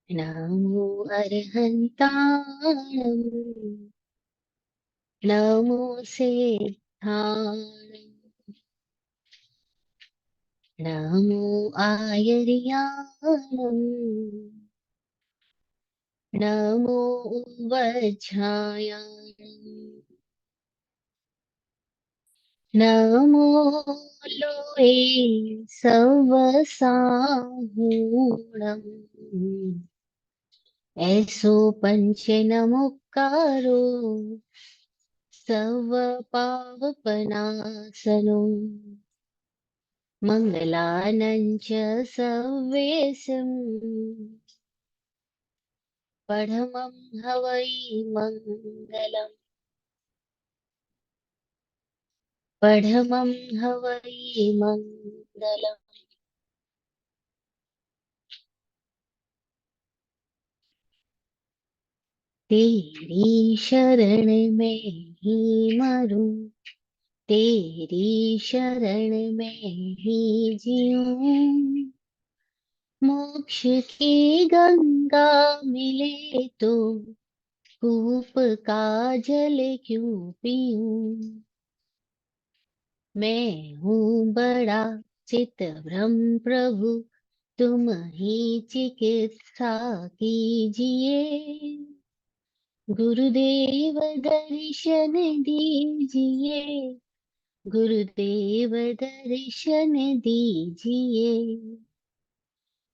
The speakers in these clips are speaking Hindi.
नमो अर्हन्ताणं नमो सेत्थाणं नमो आयर्याणं नमो वज्झायाणं नमो लोये सवसाहूणम् ऐसो पंच नमोकारो सव पावपनासनो मङ्गलानं च सव्येशम् पठमं हवै मङ्गलम् पठमं हवै मङ्गलम्। तेरी शरण में ही मरूं तेरी शरण में ही जीऊं मोक्ष की गंगा मिले तो कूप का जल क्यों पीऊं। मैं हूँ बड़ा चित भ्रम प्रभु तुम ही चिकित्सा कीजिए गुरुदेव दर्शन दीजिए गुरुदेव दर्शन दीजिए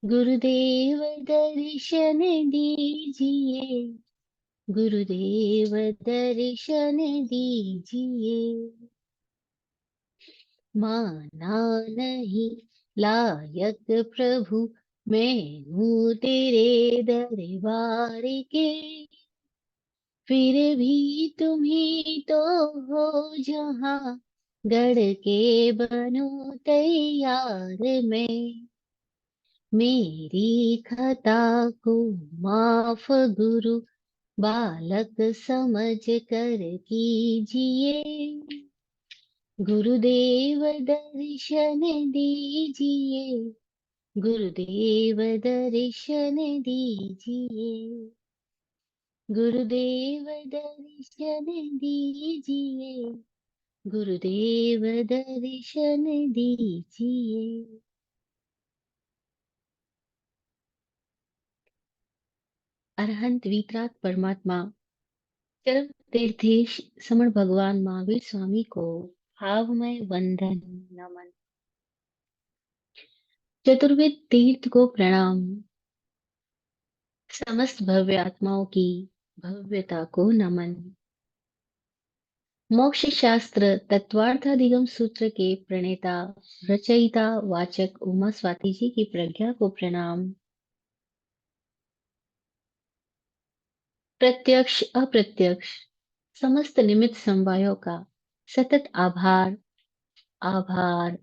गुरुदेव दर्शन दीजिए गुरुदेव दर्शन दीजिए। माना नहीं लायक प्रभु मैं हूँ तेरे दरबार के फिर भी तुम ही तो हो जहाँ गढ़ के बनो तैयार मैं मेरी खता को माफ गुरु बालक समझ कर कीजिए गुरुदेव दर्शन दीजिए गुरुदेव दर्शन दीजिए गुरुदेव दर्शन दीजिए गुरुदेव दर्शन दीजिए। अरहंत वीतराग परमात्मा चरम तीर्थेश समण भगवान महावीर स्वामी को भावमय वंदन नमन। चतुर्वेद तीर्थ को प्रणाम। समस्त भव्य आत्माओं की भव्यता को नमन। मोक्ष शास्त्र तत्वार्थाधिगम सूत्र के प्रणेता रचयिता वाचक उमा स्वाति जी की प्रज्ञा को प्रणाम। प्रत्यक्ष अप्रत्यक्ष समस्त निमित्त समवायों का सतत आभार आभार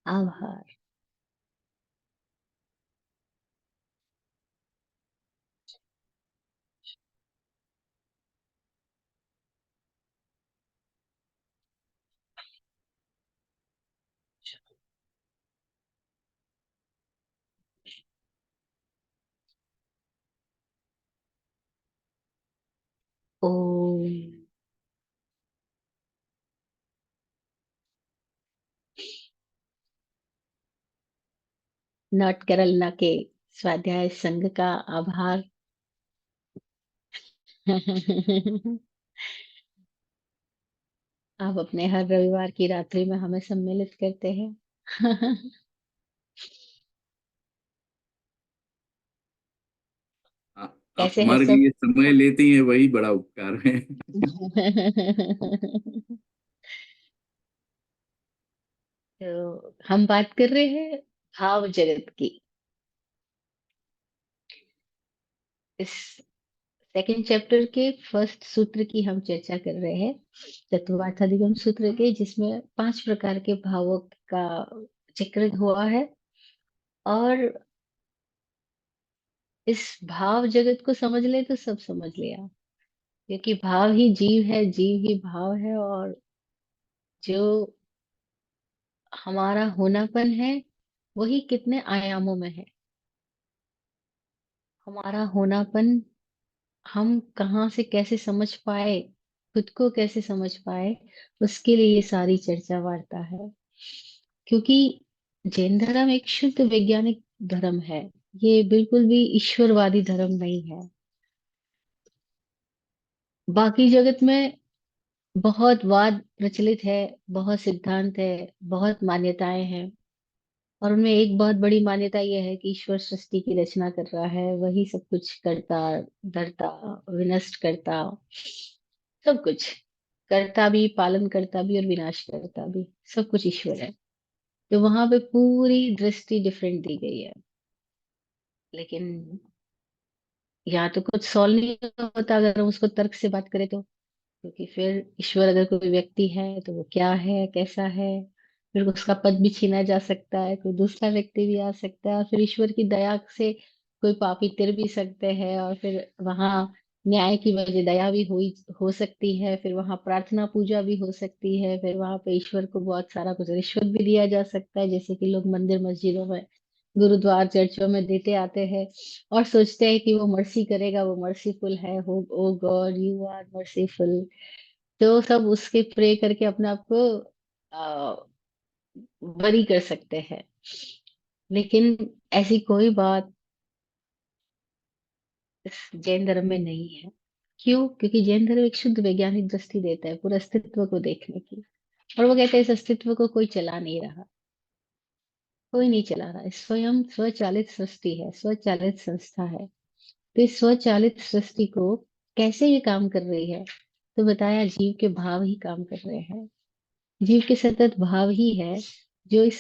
आभार। ओम नॉट केरलना के स्वाध्याय संघ का आभार। आप अपने हर रविवार की रात्रि में हमें सम्मिलित करते हैं। आप कैसे है हमारे सब? लिए समय लेती हैं, वही बड़ा उपकार है। तो हम बात कर रहे हैं भाव जगत की। इस सेकंड चैप्टर के फर्स्ट सूत्र की हम चर्चा कर रहे हैं, तत्वार्थाधिगम सूत्र के, जिसमें 5 प्रकार के भावों का जिक्र हुआ है। और इस भाव जगत को समझ ले तो सब समझ लिया, क्योंकि भाव ही जीव है, जीव ही भाव है। और जो हमारा होनापन है वही कितने आयामों में है। हमारा होनापन, हम कहाँ से कैसे समझ पाए, खुद को कैसे समझ पाए, उसके लिए ये सारी चर्चा वार्ता है। क्योंकि जैन धर्म एक शुद्ध वैज्ञानिक धर्म है, ये बिल्कुल भी ईश्वरवादी धर्म नहीं है। बाकी जगत में बहुत वाद प्रचलित है, बहुत सिद्धांत है, बहुत मान्यताएं हैं, और उनमें एक बहुत बड़ी मान्यता यह है कि ईश्वर सृष्टि की रचना कर रहा है, वही सब कुछ करता, धरता, विनष्ट करता, सब कुछ करता भी, पालन करता भी और विनाश करता भी, सब कुछ ईश्वर है। तो वहां पे पूरी दृष्टि डिफरेंट दी गई है। लेकिन यहाँ तो कुछ सॉल्व नहीं होता अगर हम उसको तर्क से बात करें तो। क्योंकि फिर ईश्वर अगर कोई व्यक्ति है तो वो क्या है, कैसा है, फिर उसका पद भी छीना जा सकता है, कोई दूसरा व्यक्ति भी आ सकता है, और फिर ईश्वर की दया से कोई पापी तिर भी सकते हैं, और फिर वहां न्याय की वजह दया भी हुई हो सकती है, फिर वहां प्रार्थना पूजा भी हो सकती है, फिर वहां पे ईश्वर को बहुत सारा कुछ रिश्वत भी दिया जा सकता है, जैसे कि लोग मंदिर मस्जिदों में, गुरुद्वार चर्चों में देते आते हैं, और सोचते हैं कि वो मर्सी करेगा, वो मर्सीफुल है, हो, ओ गॉड यू आर मर्सीफुल। तो सब उसके प्रे करके अपने आप को आ, बरी कर सकते हैं। लेकिन ऐसी कोई बात इस जैन धर्म में नहीं है। क्यों? क्योंकि जैन धर्म एक शुद्ध वैज्ञानिक दृष्टि देता है पूरे अस्तित्व को देखने की। और वो कहते हैं इस अस्तित्व को कोई चला नहीं रहा, कोई नहीं चला रहा, स्वयं स्वचालित सृष्टि है, स्वचालित संस्था है। तो इस स्वचालित सृष्टि को कैसे ये काम कर रही है? तो बताया जीव के भाव ही काम कर रहे हैं। जीव के सतत भाव ही है जो इस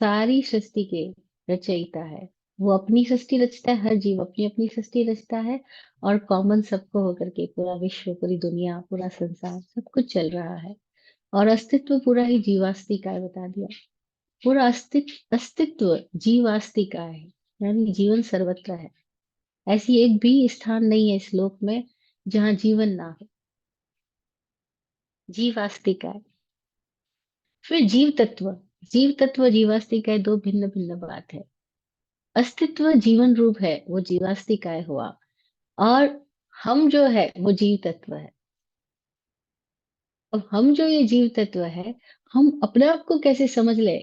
सारी सृष्टि के रचयिता है। वो अपनी सृष्टि रचता है, हर जीव अपनी अपनी सृष्टि रचता है, और कॉमन सबको होकर के पूरा विश्व, पूरी दुनिया, पूरा संसार, सब कुछ चल रहा है। और अस्तित्व पूरा ही जीवास्तिक है, बता दिया। पूरा अस्तित्व अस्तित्व जीवास्तिक है, यानी जीवन सर्वत्र है। ऐसी एक भी स्थान नहीं है इस लोक में जहाँ जीवन ना हो। जीवास्तिक है। फिर जीव तत्व जीवास्तिकाय दो भिन्न भिन्न बात है। अस्तित्व जीवन रूप है, वो जीवास्तिकाय हुआ, और हम जो है वो जीव तत्व है। अब हम जो ये जीव तत्व है, हम अपने आप को कैसे समझ ले?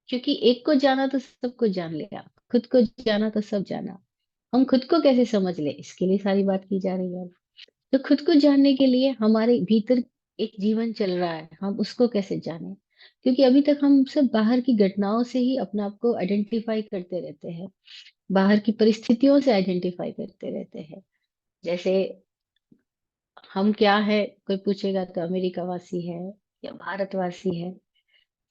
क्योंकि एक को जाना तो सब कुछ जान लिया, खुद को जाना तो सब जाना। हम खुद को कैसे समझ ले, इसके लिए सारी बात की जा रही है। तो खुद को जानने के लिए हमारे भीतर एक जीवन चल रहा है, हम उसको कैसे जाने? क्योंकि अभी तक हम सब बाहर की घटनाओं से ही अपने आप को आइडेंटिफाई करते रहते हैं, बाहर की परिस्थितियों से आइडेंटिफाई करते रहते हैं। जैसे हम क्या है, कोई पूछेगा तो अमेरिका वासी है या भारतवासी है,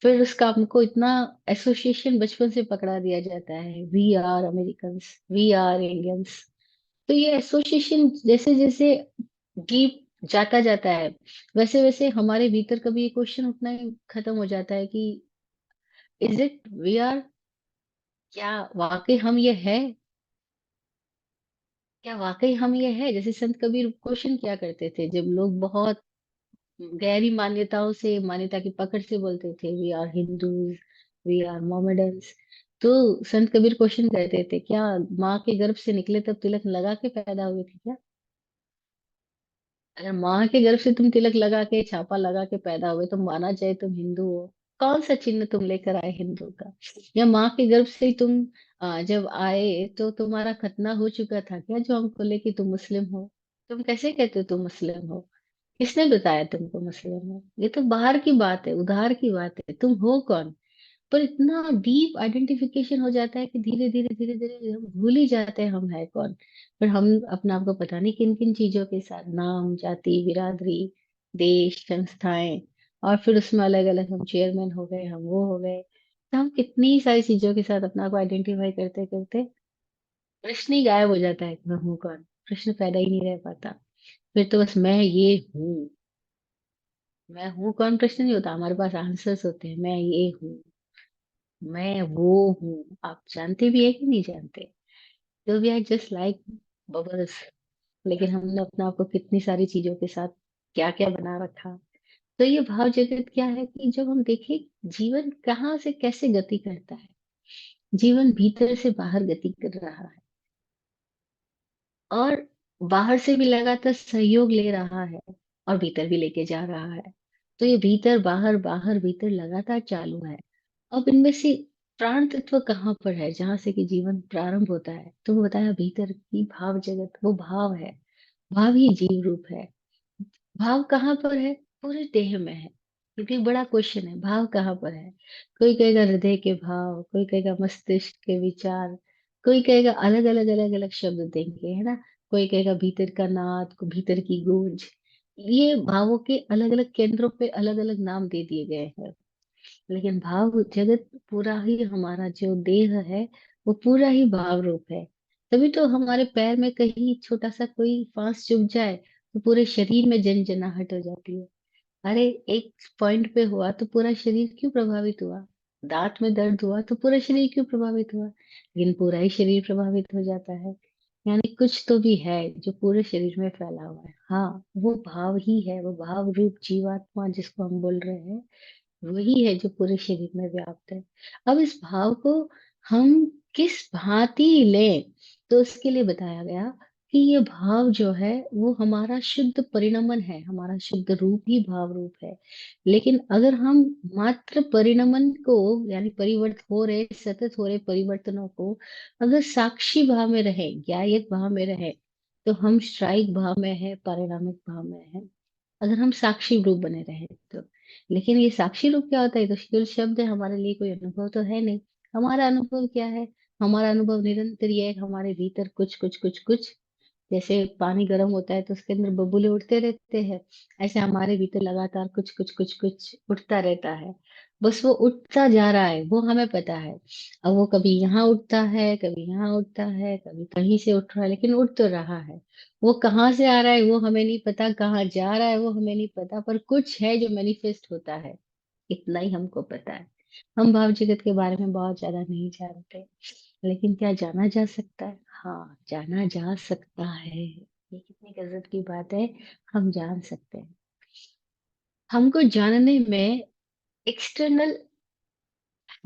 फिर उसका हमको इतना एसोसिएशन बचपन से पकड़ा दिया जाता है, we are Americans, we are Indians. तो ये एसोसिएशन जैसे जैसे डीप जाता जाता है, वैसे वैसे हमारे भीतर कभी ये क्वेश्चन उठना ही खत्म हो जाता है कि इज इट वी आर, क्या वाकई हम ये है, क्या वाकई हम ये है? जैसे संत कबीर क्वेश्चन किया करते थे जब लोग बहुत गहरी मान्यताओं से, मान्यता की पकड़ से बोलते थे we are Hindus, we are Mohammedans. तो संत कबीर क्वेश्चन करते थे, क्या माँ के गर्भ से निकले तब तिलक लगा के पैदा हुए थे क्या? अगर माँ के गर्भ से तुम तिलक लगा के, छापा लगा के पैदा हुए तो माना जाए तुम हिंदू हो। कौन सा चिन्ह तुम लेकर आए हिंदू का? या माँ के गर्भ से ही तुम जब आए तो तुम्हारा खतना हो चुका था क्या जो हमको लेके तुम मुस्लिम हो? तुम कैसे कहते हो तुम मुस्लिम हो? किसने बताया तुमको मुस्लिम हो? ये तो बाहर की बात है, उधार की बात है, तुम हो कौन? पर इतना डीप आइडेंटिफिकेशन हो जाता है कि धीरे धीरे धीरे धीरे हम भूल ही जाते हैं हम है कौन। पर हम अपने आप को पता नहीं किन किन चीजों के साथ, नाम, जाति, बिरादरी, देश, संस्थाएं, और फिर उसमें अलग अलग हम चेयरमैन हो गए, हम वो हो गए। तो हम कितनी सारी चीजों के साथ अपना को आइडेंटिफाई करते करते प्रश्न ही गायब हो जाता है कि मैं हूँ कौन। प्रश्न पैदा ही नहीं रह पाता। फिर तो बस मैं ये हूँ, मैं हूँ कौन प्रश्न नहीं होता, हमारे पास आंसर्स होते हैं, मैं ये हूँ, मैं वो हूँ। आप जानते भी है कि नहीं जानते? तो we are just like bubbles. लेकिन हमने अपने आप को कितनी सारी चीजों के साथ क्या क्या बना रखा। तो ये भाव जगत क्या है कि जब हम देखें जीवन कहाँ से कैसे गति करता है, जीवन भीतर से बाहर गति कर रहा है। और बाहर से भी लगातार सहयोग ले रहा है और भीतर भी लेके जा रहा है। तो ये भीतर बाहर बाहर भीतर लगातार चालू है। अब इनमें से प्राण तत्व कहाँ पर है जहां से कि जीवन प्रारंभ होता है? तो वो बताया भीतर की भाव जगत, वो भाव है। भाव ही जीव रूप है। भाव कहाँ पर है? पूरे देह में है। क्योंकि बड़ा क्वेश्चन है, भाव कहाँ पर है? कोई कहेगा हृदय के भाव, कोई कहेगा मस्तिष्क के विचार, कोई कहेगा अलग अलग अलग अलग शब्द देंगे, है ना। कोई कहेगा भीतर का नाद, को भीतर की गूंज। ये भावों के अलग अलग केंद्रों पे अलग अलग नाम दे दिए गए हैं। लेकिन भाव जगत पूरा ही, हमारा जो देह है वो पूरा ही भाव रूप है। तभी तो हमारे पैर में कहीं छोटा सा कोई फांस चुभ जाए तो पूरे शरीर में जनजनाहट हो जाती है। अरे एक पॉइंट पे हुआ तो पूरा शरीर क्यों प्रभावित हुआ? दांत में दर्द हुआ तो पूरा शरीर क्यों प्रभावित हुआ? लेकिन पूरा ही शरीर प्रभावित हो जाता है। यानी कुछ तो भी है जो पूरे शरीर में फैला हुआ है। हाँ, वो भाव ही है, वो भाव रूप जीवात्मा जिसको हम बोल रहे हैं, वही है जो पूरे शरीर में व्याप्त है। अब इस भाव को हम किस भांति लें, तो उसके लिए बताया गया कि ये भाव जो है वो हमारा शुद्ध परिणमन है, हमारा शुद्ध रूप ही भाव रूप है। लेकिन अगर हम मात्र परिणमन को, यानी परिवर्तन हो रहे, सतत हो रहे परिवर्तनों को, अगर साक्षी भाव में रहे, ज्ञायक भाव में रहे, तो हम श्राइक भाव में है, पारिणामिक भाव में है। अगर हम साक्षी रूप बने रहे तो। लेकिन ये साक्षी रूप क्या होता है? तो केवल शब्द है, हमारे लिए कोई अनुभव तो है नहीं। हमारा अनुभव क्या है? हमारा अनुभव निरंतर ये है कि हमारे भीतर कुछ कुछ कुछ कुछ, जैसे पानी गर्म होता है तो उसके अंदर बबूले उठते रहते हैं, ऐसे हमारे भीतर लगातार कुछ कुछ कुछ कुछ उठता रहता है। बस वो उठता जा रहा है, वो हमें पता है। अब वो कभी यहाँ उठता है, कभी यहाँ उठता है, कभी कहीं से उठ रहा है, लेकिन उठ तो रहा है। वो कहाँ से आ रहा है वो हमें नहीं पता, कहाँ जा रहा है वो हमें नहीं पता, पर कुछ है जो मैनिफेस्ट होता है, इतना ही हमको पता है। हम भाव जगत के बारे में बहुत ज्यादा नहीं जानते, लेकिन क्या जाना जा सकता है? हाँ, जाना जा सकता है। ये कितनी गजब की बात है। हम जान सकते हैं। हमको जानने में एक्सटर्नल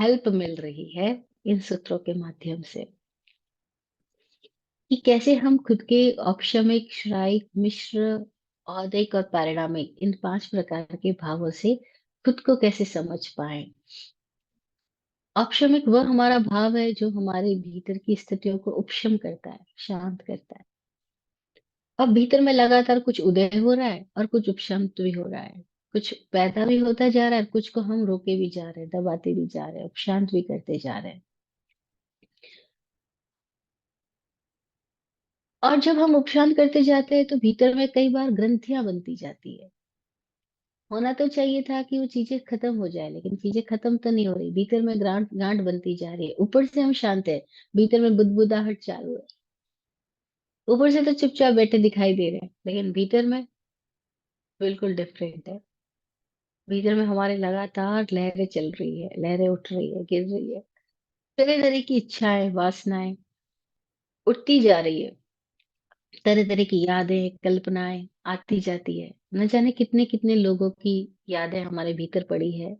हेल्प मिल रही है इन सूत्रों के माध्यम से, कि कैसे हम खुद के औपशमिक, श्राइक, मिश्र, औदिक और पारिणामिक, इन 5 प्रकार के भावों से खुद को कैसे समझ पाए। औपशमिक वह हमारा भाव है जो हमारे भीतर की स्थितियों को उपशम करता है, शांत करता है। अब भीतर में लगातार कुछ उदय हो रहा है और कुछ उपशम भी हो रहा है। कुछ पैदा भी होता जा रहा है, कुछ को हम रोके भी जा रहे हैं, दबाते भी जा रहे हैं, उपशांत भी करते जा रहे हैं। और जब हम उपशांत करते जाते हैं तो भीतर में कई बार ग्रंथियां बनती जाती है। होना तो चाहिए था कि वो चीजें खत्म हो जाए, लेकिन चीजें खत्म तो नहीं हो रही, भीतर में गांठ गांठ बनती जा रही है। ऊपर से हम शांत है, भीतर में बुदबुदाहट चालू है। ऊपर से तो चुपचाप बैठे दिखाई दे रहे हैं, लेकिन भीतर में बिल्कुल डिफरेंट है। भीतर में हमारे लगातार लहरें चल रही है, लहरें उठ रही है, गिर रही है। तरह तरह की इच्छाएं, वासनाएं उठती जा रही है। तरह तरह की यादें, कल्पनाएं आती जाती है। न जाने कितने कितने लोगों की यादें हमारे भीतर पड़ी है।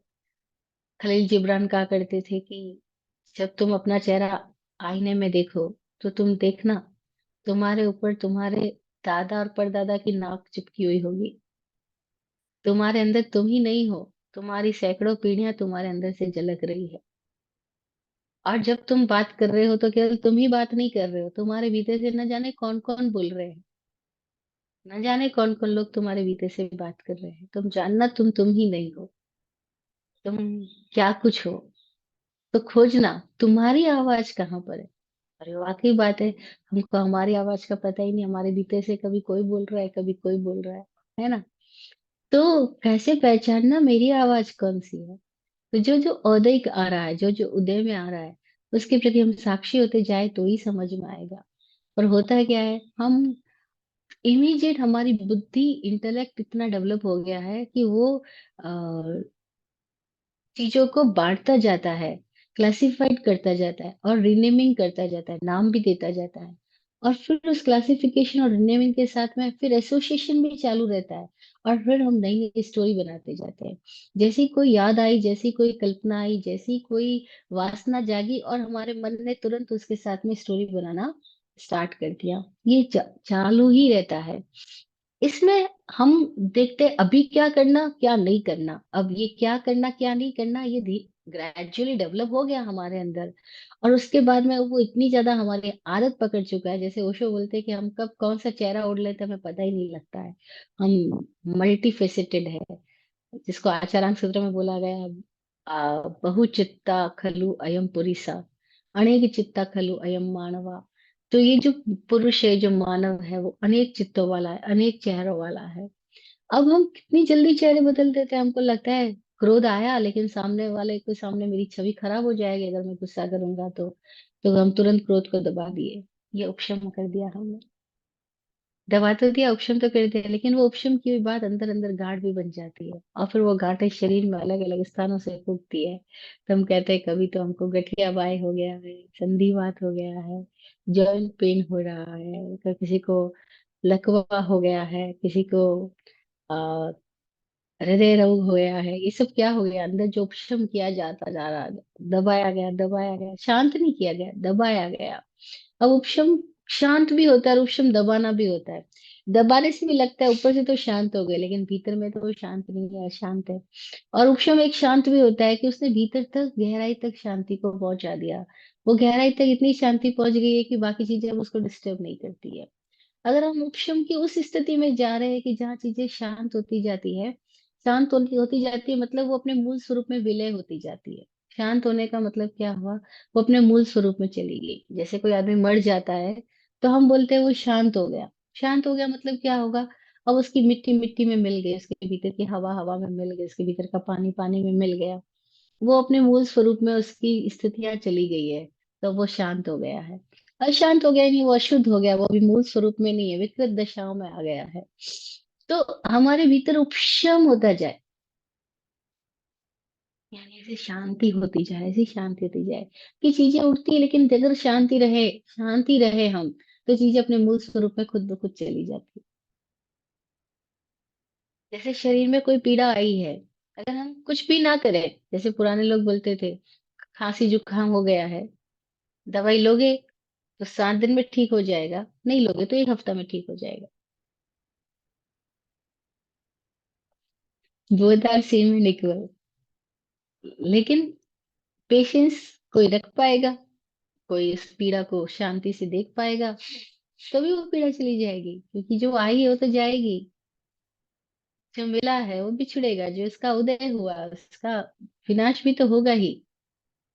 खलील जिब्रान कहा करते थे कि जब तुम अपना चेहरा आईने में देखो, तो तुम देखना तुम्हारे ऊपर तुम्हारे दादा और परदादा की नाक चिपकी हुई होगी। तुम्हारे अंदर तुम ही नहीं हो, तुम्हारी सैकड़ों पीढ़ियां तुम्हारे अंदर से झलक रही है। और जब तुम बात कर रहे हो तो केवल तुम ही बात नहीं कर रहे हो, तुम्हारे भीतर से न जाने कौन कौन बोल रहे हैं। न जाने कौन कौन लोग तुम्हारे भीतर से बात कर रहे हैं। तुम जानना तुम ही नहीं हो। तुम क्या कुछ हो, तो खोजना तुम्हारी आवाज कहाँ पर है। अरे वाकई बात है। हमको हमारी आवाज का पता ही नहीं, हमारे भीतर से कभी कोई बोल रहा है, कभी कोई बोल रहा है ना। तो कैसे पहचानना मेरी आवाज कौन सी है? तो जो जो औदयिक आ रहा है, जो जो उदय में आ रहा है, उसके प्रति हम साक्षी होते जाए तो ही समझ में आएगा। पर होता है क्या है, हम इमीडिएट, हमारी बुद्धि, इंटेलेक्ट इतना डेवलप हो गया है कि वो चीजों को बांटता जाता है, क्लासिफाइड करता जाता है और रीनेमिंग करता जाता है, नाम भी देता जाता है। और फिर उस क्लासिफिकेशन और रीनेमिंग के साथ में फिर एसोसिएशन भी चालू रहता है। और फिर हम नई नई स्टोरी बनाते जाते हैं। जैसी कोई याद आई, जैसी कोई कल्पना आई, जैसी कोई वासना जागी, और हमारे मन ने तुरंत उसके साथ में स्टोरी बनाना स्टार्ट कर दिया। ये चालू ही रहता है। इसमें हम देखते हैं अभी क्या करना क्या नहीं करना, अब ये क्या करना क्या नहीं करना, ये ग्रेजुअली डेवलप हो गया हमारे अंदर। और उसके बाद में वो इतनी ज्यादा हमारी आदत पकड़ चुका है, जैसे ओशो बोलते हैं कि हम कब कौन सा चेहरा ओढ़ लेते हैं हमें पता ही नहीं लगता है। हम मल्टी फेसेटेड है, जिसको आचार्य सूत्र में बोला गया, बहुचित्ता खलु अयम पुरीसा, अनेक चित्ता खलु अयम मानवा। तो ये जो पुरुष है, जो मानव है, वो अनेक चित्तों वाला है, अनेक चेहरों वाला है। अब हम कितनी जल्दी चेहरे बदल देते हैं, हमको लगता है क्रोध आया लेकिन सामने वाले के सामने मेरी छवि खराब हो जाएगी अगर मैं गुस्सा करूंगा तो हम तुरंत क्रोध को दबा दिए, ये उपशम कर दिया हमने। दबा तो दिया, उपशम तो कर दिया, लेकिन वो उपशम की भी बात अंदर अंदर गांठ भी बन जाती है, और फिर वो गांठें शरीर में अलग अलग स्थानों से फूटती है। तो हम कहते हैं कभी तो हमको गठिया बाय हो गया है, संधिवात हो गया है, जॉइंट पेन हो रहा है, तो किसी को लकवा हो गया है, किसी को आ, हृदय रोग हो गया है। ये सब क्या हो गया, अंदर जो उपशम किया जाता जा रहा है, दबाया गया, शांत नहीं किया गया, दबाया गया। अब उपशम शांत भी होता है और उपशम दबाना भी होता है। दबाने से भी लगता है ऊपर से तो शांत हो गए, लेकिन भीतर में तो वो शांत नहीं है, अशांत है। और उपशम एक शांत भी होता है कि उसने भीतर तक गहराई तक शांति को पहुंचा दिया। वो गहराई तक इतनी शांति पहुंच गई है कि बाकी चीजें अब उसको डिस्टर्ब नहीं करती है। अगर हम उपशम की उस स्थिति में जा रहे हैं कि जहाँ चीजें शांत होती जाती है, शांत होती होती जाती है, मतलब वो अपने मूल स्वरूप में विलय होती जाती है। शांत होने का मतलब क्या हुआ, वो अपने मूल स्वरूप में चली गई। जैसे कोई आदमी मर जाता है तो हम बोलते हैं वो शांत हो गया। शांत हो गया मतलब क्या होगा, अब उसकी मिट्टी मिट्टी में मिल गई, उसके भीतर की हवा हवा में मिल गई, उसके भीतर का पानी पानी में मिल गया। वो अपने मूल स्वरूप में उसकी स्थितियां चली गई है, तो वो शांत हो गया है। अशांत हो गया नहीं, वो अशुद्ध हो गया, वो अभी मूल स्वरूप में नहीं है, विकृत दशाओं में आ गया है। तो हमारे भीतर उपशम होता जाए, यानी ऐसी शांति होती जाए, ऐसी शांति होती जाए कि चीजें उठती है, लेकिन अगर शांति रहे हम, तो चीजें अपने मूल स्वरूप में खुद ब खुद चली जाती है। जैसे शरीर में कोई पीड़ा आई है, अगर हम कुछ भी ना करें, जैसे पुराने लोग बोलते थे खांसी जुकाम हो गया है, दवाई लोगे तो 7 दिन में ठीक हो जाएगा, नहीं लोगे तो 1 हफ्ता में ठीक हो जाएगा। Both are same and equal. लेकिन पेशेंस कोई रख पाएगा, कोई इस पीड़ा को शांति से देख पाएगा, तभी वो पीड़ा चली जाएगी, क्योंकि जो आई है वो तो जाएगी। जो मिला है वो बिछड़ेगा, जो इसका उदय हुआ उसका विनाश भी तो होगा ही।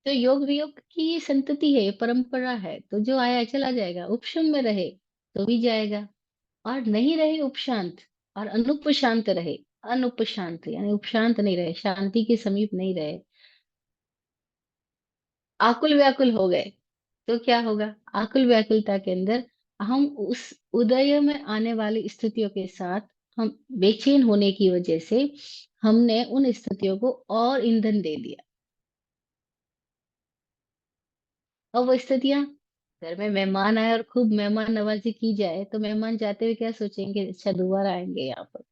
तो योग वियोग की ये संतति है, ये परंपरा है, तो जो आया चला जाएगा, उपशम में रहे तो भी जाएगा, और नहीं रहे उपशांत, और अनुपशांत रहे, अनुपशांत यानी उपशांत नहीं रहे, शांति के समीप नहीं रहे, आकुल व्याकुल हो गए, तो क्या होगा, आकुल व्याकुलता के अंदर हम उस उदय में आने वाली स्थितियों के साथ, हम बेचैन होने की वजह से हमने उन स्थितियों को और ईंधन दे दिया। और वो स्थितियां, घर में मेहमान आए और खूब मेहमान नवाजी की जाए, तो मेहमान जाते हुए क्या सोचेंगे, अच्छा दोबारा आएंगे यहाँ पर।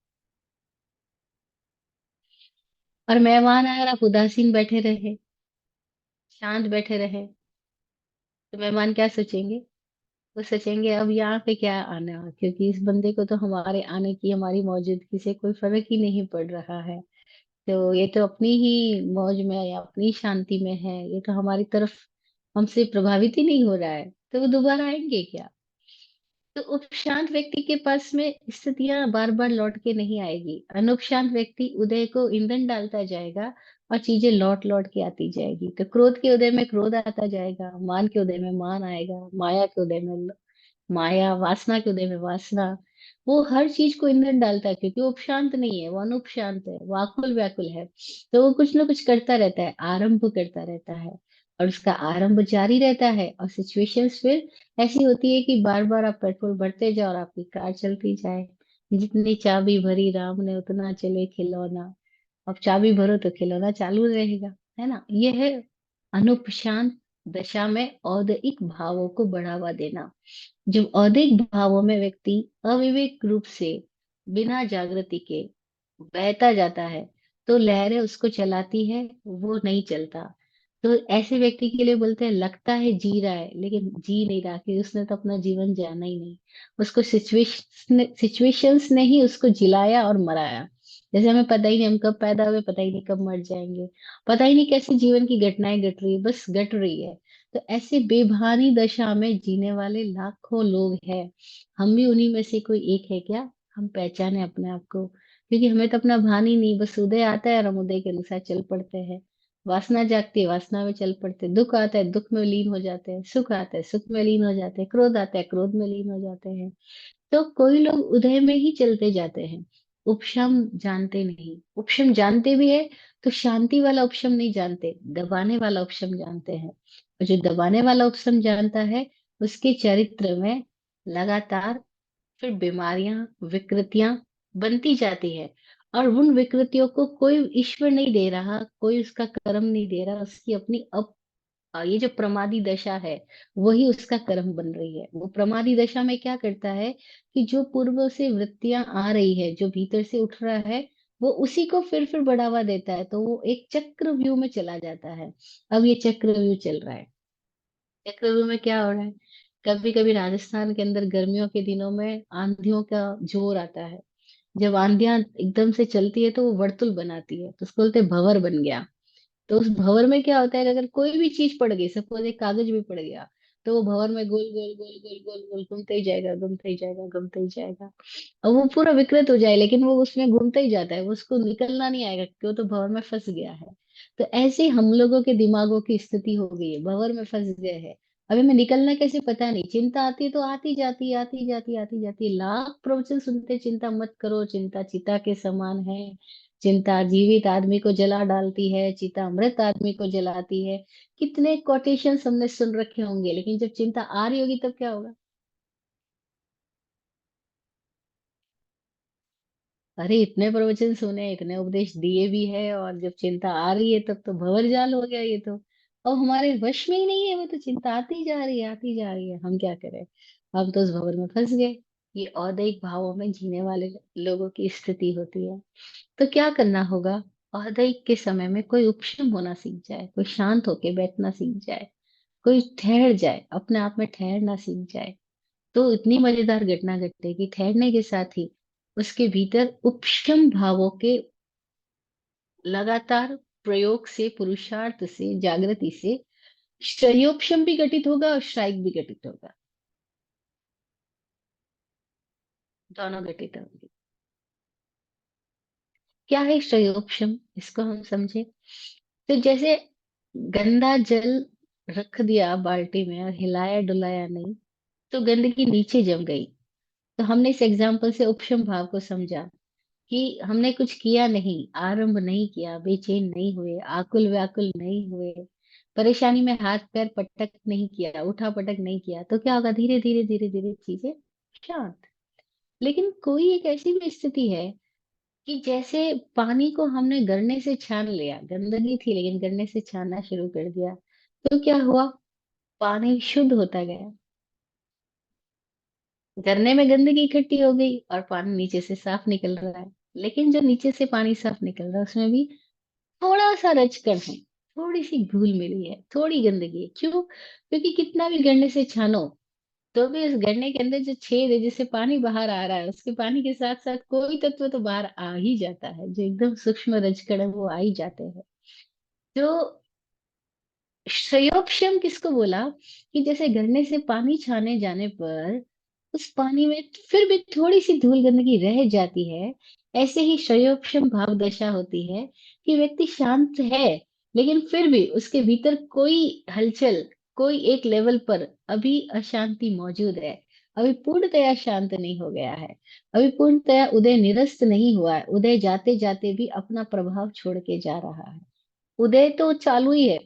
और मेहमान आए और आप उदासीन बैठे रहे, शांत बैठे रहे, तो मेहमान क्या सोचेंगे, वो सोचेंगे अब यहाँ पे क्या आना, क्योंकि इस बंदे को तो हमारे आने की, हमारी मौजूदगी से कोई फर्क ही नहीं पड़ रहा है। तो ये तो अपनी ही मौज में या अपनी शांति में है, ये तो हमारी तरफ हमसे प्रभावित ही नहीं हो रहा है, तो वो दोबारा आएंगे क्या। तो उपशांत व्यक्ति के पास में स्थितियां बार बार लौट के नहीं आएगी, अनुपशांत व्यक्ति उदय को ईंधन डालता जाएगा, और चीजें लौट लौट के आती जाएगी। तो क्रोध के उदय में क्रोध आता जाएगा, मान के उदय में मान आएगा, माया के उदय में माया, वासना के उदय में वासना। वो हर चीज को ईंधन डालता है, क्योंकि वो उपशांत नहीं है, वो अनुपशांत है, वो आकुल व्याकुल है। तो वो कुछ ना कुछ करता रहता है, आरंभ करता रहता है, और उसका आरंभ जारी रहता है, और सिचुएशंस फिर ऐसी होती है कि बार बार आप पेट्रोल भरते जाओ और आपकी कार चलती जाए। जितनी चाबी भरी राम ने उतना चले खिलौना। अब चाबी भरो तो खिलौना चालू रहेगा, है ना। ये है अनुपशांत दशा में औदिक भावों को बढ़ावा देना। जब औदिक भावों में व्यक्ति अविवेक रूप से बिना जागृति के बहता जाता है, तो लहरें उसको चलाती है, वो नहीं चलता। तो ऐसे व्यक्ति के लिए बोलते हैं लगता है जी रहा है लेकिन जी नहीं रहा, कि उसने तो अपना जीवन जाना ही नहीं। उसको सिचुएशंस ने ही उसको जिलाया और मराया। जैसे हमें पता ही नहीं हम कब पैदा हुए, पता ही नहीं कब मर जाएंगे, पता ही नहीं कैसे जीवन की घटनाएं घट रही है, बस घट रही है। तो ऐसे बेभानी दशा में जीने वाले लाखों लोग हैं। हम भी उन्हीं में से कोई एक है क्या? हम पहचाने अपने आप को, क्योंकि हमें तो अपना भान ही नहीं, बस उदय आता है और हम उदय के अनुसार चल पड़ते हैं। वासना जागती है, वासना में चल पड़ते, दुख आता है दुख में लीन हो जाते हैं, सुख आता है सुख में लीन हो जाते हैं, क्रोध आता है क्रोध में लीन हो जाते हैं। तो कोई लोग उदय में ही चलते जाते हैं, उपशम जानते नहीं। उपशम जानते भी है तो शांति वाला उपशम नहीं जानते, दबाने वाला उपशम जानते हैं। और जो दबाने वाला उपशम जानता है, उसके चरित्र में लगातार फिर बीमारियां, विकृतियां बनती जाती है। और उन विकृतियों को कोई ईश्वर नहीं दे रहा, कोई उसका कर्म नहीं दे रहा, उसकी अपनी ये जो प्रमादी दशा है, वही उसका कर्म बन रही है। वो प्रमादी दशा में क्या करता है कि जो पूर्व से वृत्तियां आ रही है, जो भीतर से उठ रहा है, वो उसी को फिर बढ़ावा देता है, तो वो एक चक्रव्यूह में चला जाता है। अब ये चक्रव्यूह चल रहा है। चक्रव्यूह में क्या हो रहा है? कभी कभी राजस्थान के अंदर गर्मियों के दिनों में आंधियों का जोर आता है। जब आंधियां एकदम से चलती है तो वो वर्तुल बनाती है, तो उसको बोलते हैं भंवर बन गया। तो उस भंवर में क्या होता है कि अगर कोई भी चीज पड़ गई, सपोज एक कागज भी पड़ गया, तो वो भंवर में गोल गोल गोल गोल गोल गोल घूमते ही जाएगा, घूमते ही जाएगा, घूमते ही जाएगा। और वो पूरा विकृत हो जाए लेकिन वो उसमें घूमता ही जाता है, वो उसको निकलना नहीं आएगा क्यों, तो भंवर में फंस गया है। तो ऐसे ही हम लोगों के दिमागों की स्थिति हो गई है, भंवर में फंस गए हैं। अभी मैं निकलना कैसे पता नहीं, चिंता आती है तो आती जाती आती जाती आती जाती, लाख प्रवचन सुनते, चिंता मत करो, चिंता चिता के समान है, चिंता जीवित आदमी को जला डालती है, चिता मृत आदमी को जलाती है। कितने कोटेशन हमने सुन रखे होंगे, लेकिन जब चिंता आ रही होगी तब क्या होगा? अरे इतने प्रवचन सुने, इतने उपदेश दिए भी है, और जब चिंता आ रही है तब तो भंवरजाल हो गया ये तो। अब हमारे वश में ही नहीं है, वो तो चिंता आती जा रही है, आती जा रही है, हम क्या करें? हम तो उस भंवर में फंस गए। ये औदैहिक भावों में जीने वाले लोगों की स्थिति होती है। तो क्या करना होगा? औदैहिक के समय में कोई उपशम होना सीख जाए, कोई शांत होके बैठना सीख जाए, कोई ठहर जाए, अपने आप में ठहरना सीख जाए। तो इतनी मजेदार घटना घटेगी, ठहरने के साथ ही उसके भीतर उपशम भावों के लगातार प्रयोग से, पुरुषार्थ से, जागृति से श्रेयोपशम भी घटित होगा और श्राइक भी घटित होगा। दोनों घटित होंगे। क्या है श्रेयोपशम, इसको हम समझे। तो जैसे गंदा जल रख दिया बाल्टी में और हिलाया डुलाया नहीं, तो गंदगी नीचे जम गई। तो हमने इस एग्जाम्पल से उपशम भाव को समझा कि हमने कुछ किया नहीं, आरंभ नहीं किया, बेचैन नहीं हुए, आकुल व्याकुल नहीं हुए, परेशानी में हाथ पैर पटक नहीं किया, उठा पटक नहीं किया, तो क्या होगा? धीरे धीरे धीरे धीरे चीजें शांत। लेकिन कोई एक ऐसी भी स्थिति है कि जैसे पानी को हमने गरने से छान लिया, गंदगी थी लेकिन गरने से छानना शुरू कर दिया, तो क्या हुआ? पानी शुद्ध होता गया। झरने में गंदगी इकट्ठी हो गई और पानी नीचे से साफ निकल रहा है। लेकिन जो नीचे से पानी साफ निकल रहा है उसमें भी थोड़ा सा रजकण है, थोड़ी सी धूल मिली है, थोड़ी गंदगी है। क्यों? क्योंकि कितना भी गरने से छानो, तो भी उस गरने के अंदर जो छेद है जिससे पानी बाहर आ रहा है, उसके पानी के साथ साथ कोई तत्व तो बाहर आ ही जाता है, जो एकदम सूक्ष्म रजकण है वो आ ही जाते हैं। तो संयोक्षम किसको बोला? कि जैसे गरने से पानी छाने जाने पर उस पानी में फिर भी थोड़ी सी धूल गंदगी रह जाती है। ऐसे ही संयोक्षम भाव दशा होती है कि व्यक्ति शांत है लेकिन फिर भी उसके भीतर कोई हलचल, कोई एक लेवल पर अभी अशांति मौजूद है। अभी पूर्णतया शांत नहीं हो गया है, अभी पूर्णतया उदय निरस्त नहीं हुआ है, उदय जाते जाते भी अपना प्रभाव छोड़ के जा रहा है। उदय तो चालू ही है,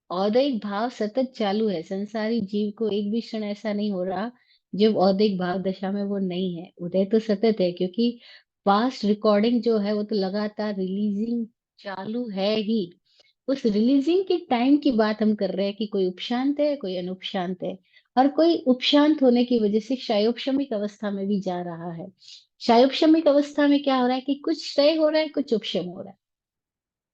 औदैहिक भाव सतत चालू है। संसारी जीव को एक भी क्षण ऐसा नहीं हो रहा जब औदैहिक भाव दशा में वो नहीं है। उदय तो सतत है, क्योंकि पास्ट रिकॉर्डिंग जो है वो तो लगातार रिलीजिंग चालू है ही। उस रिलीजिंग के टाइम की बात हम कर रहे हैं कि कोई उपशांत है, कोई अनुपशांत है, और कोई उपशांत होने की वजह से क्षयोपशमिक अवस्था में भी जा रहा है। क्षयोपशमिक अवस्था में क्या हो रहा है कि कुछ क्षय हो रहा है, कुछ उपशम हो रहा है,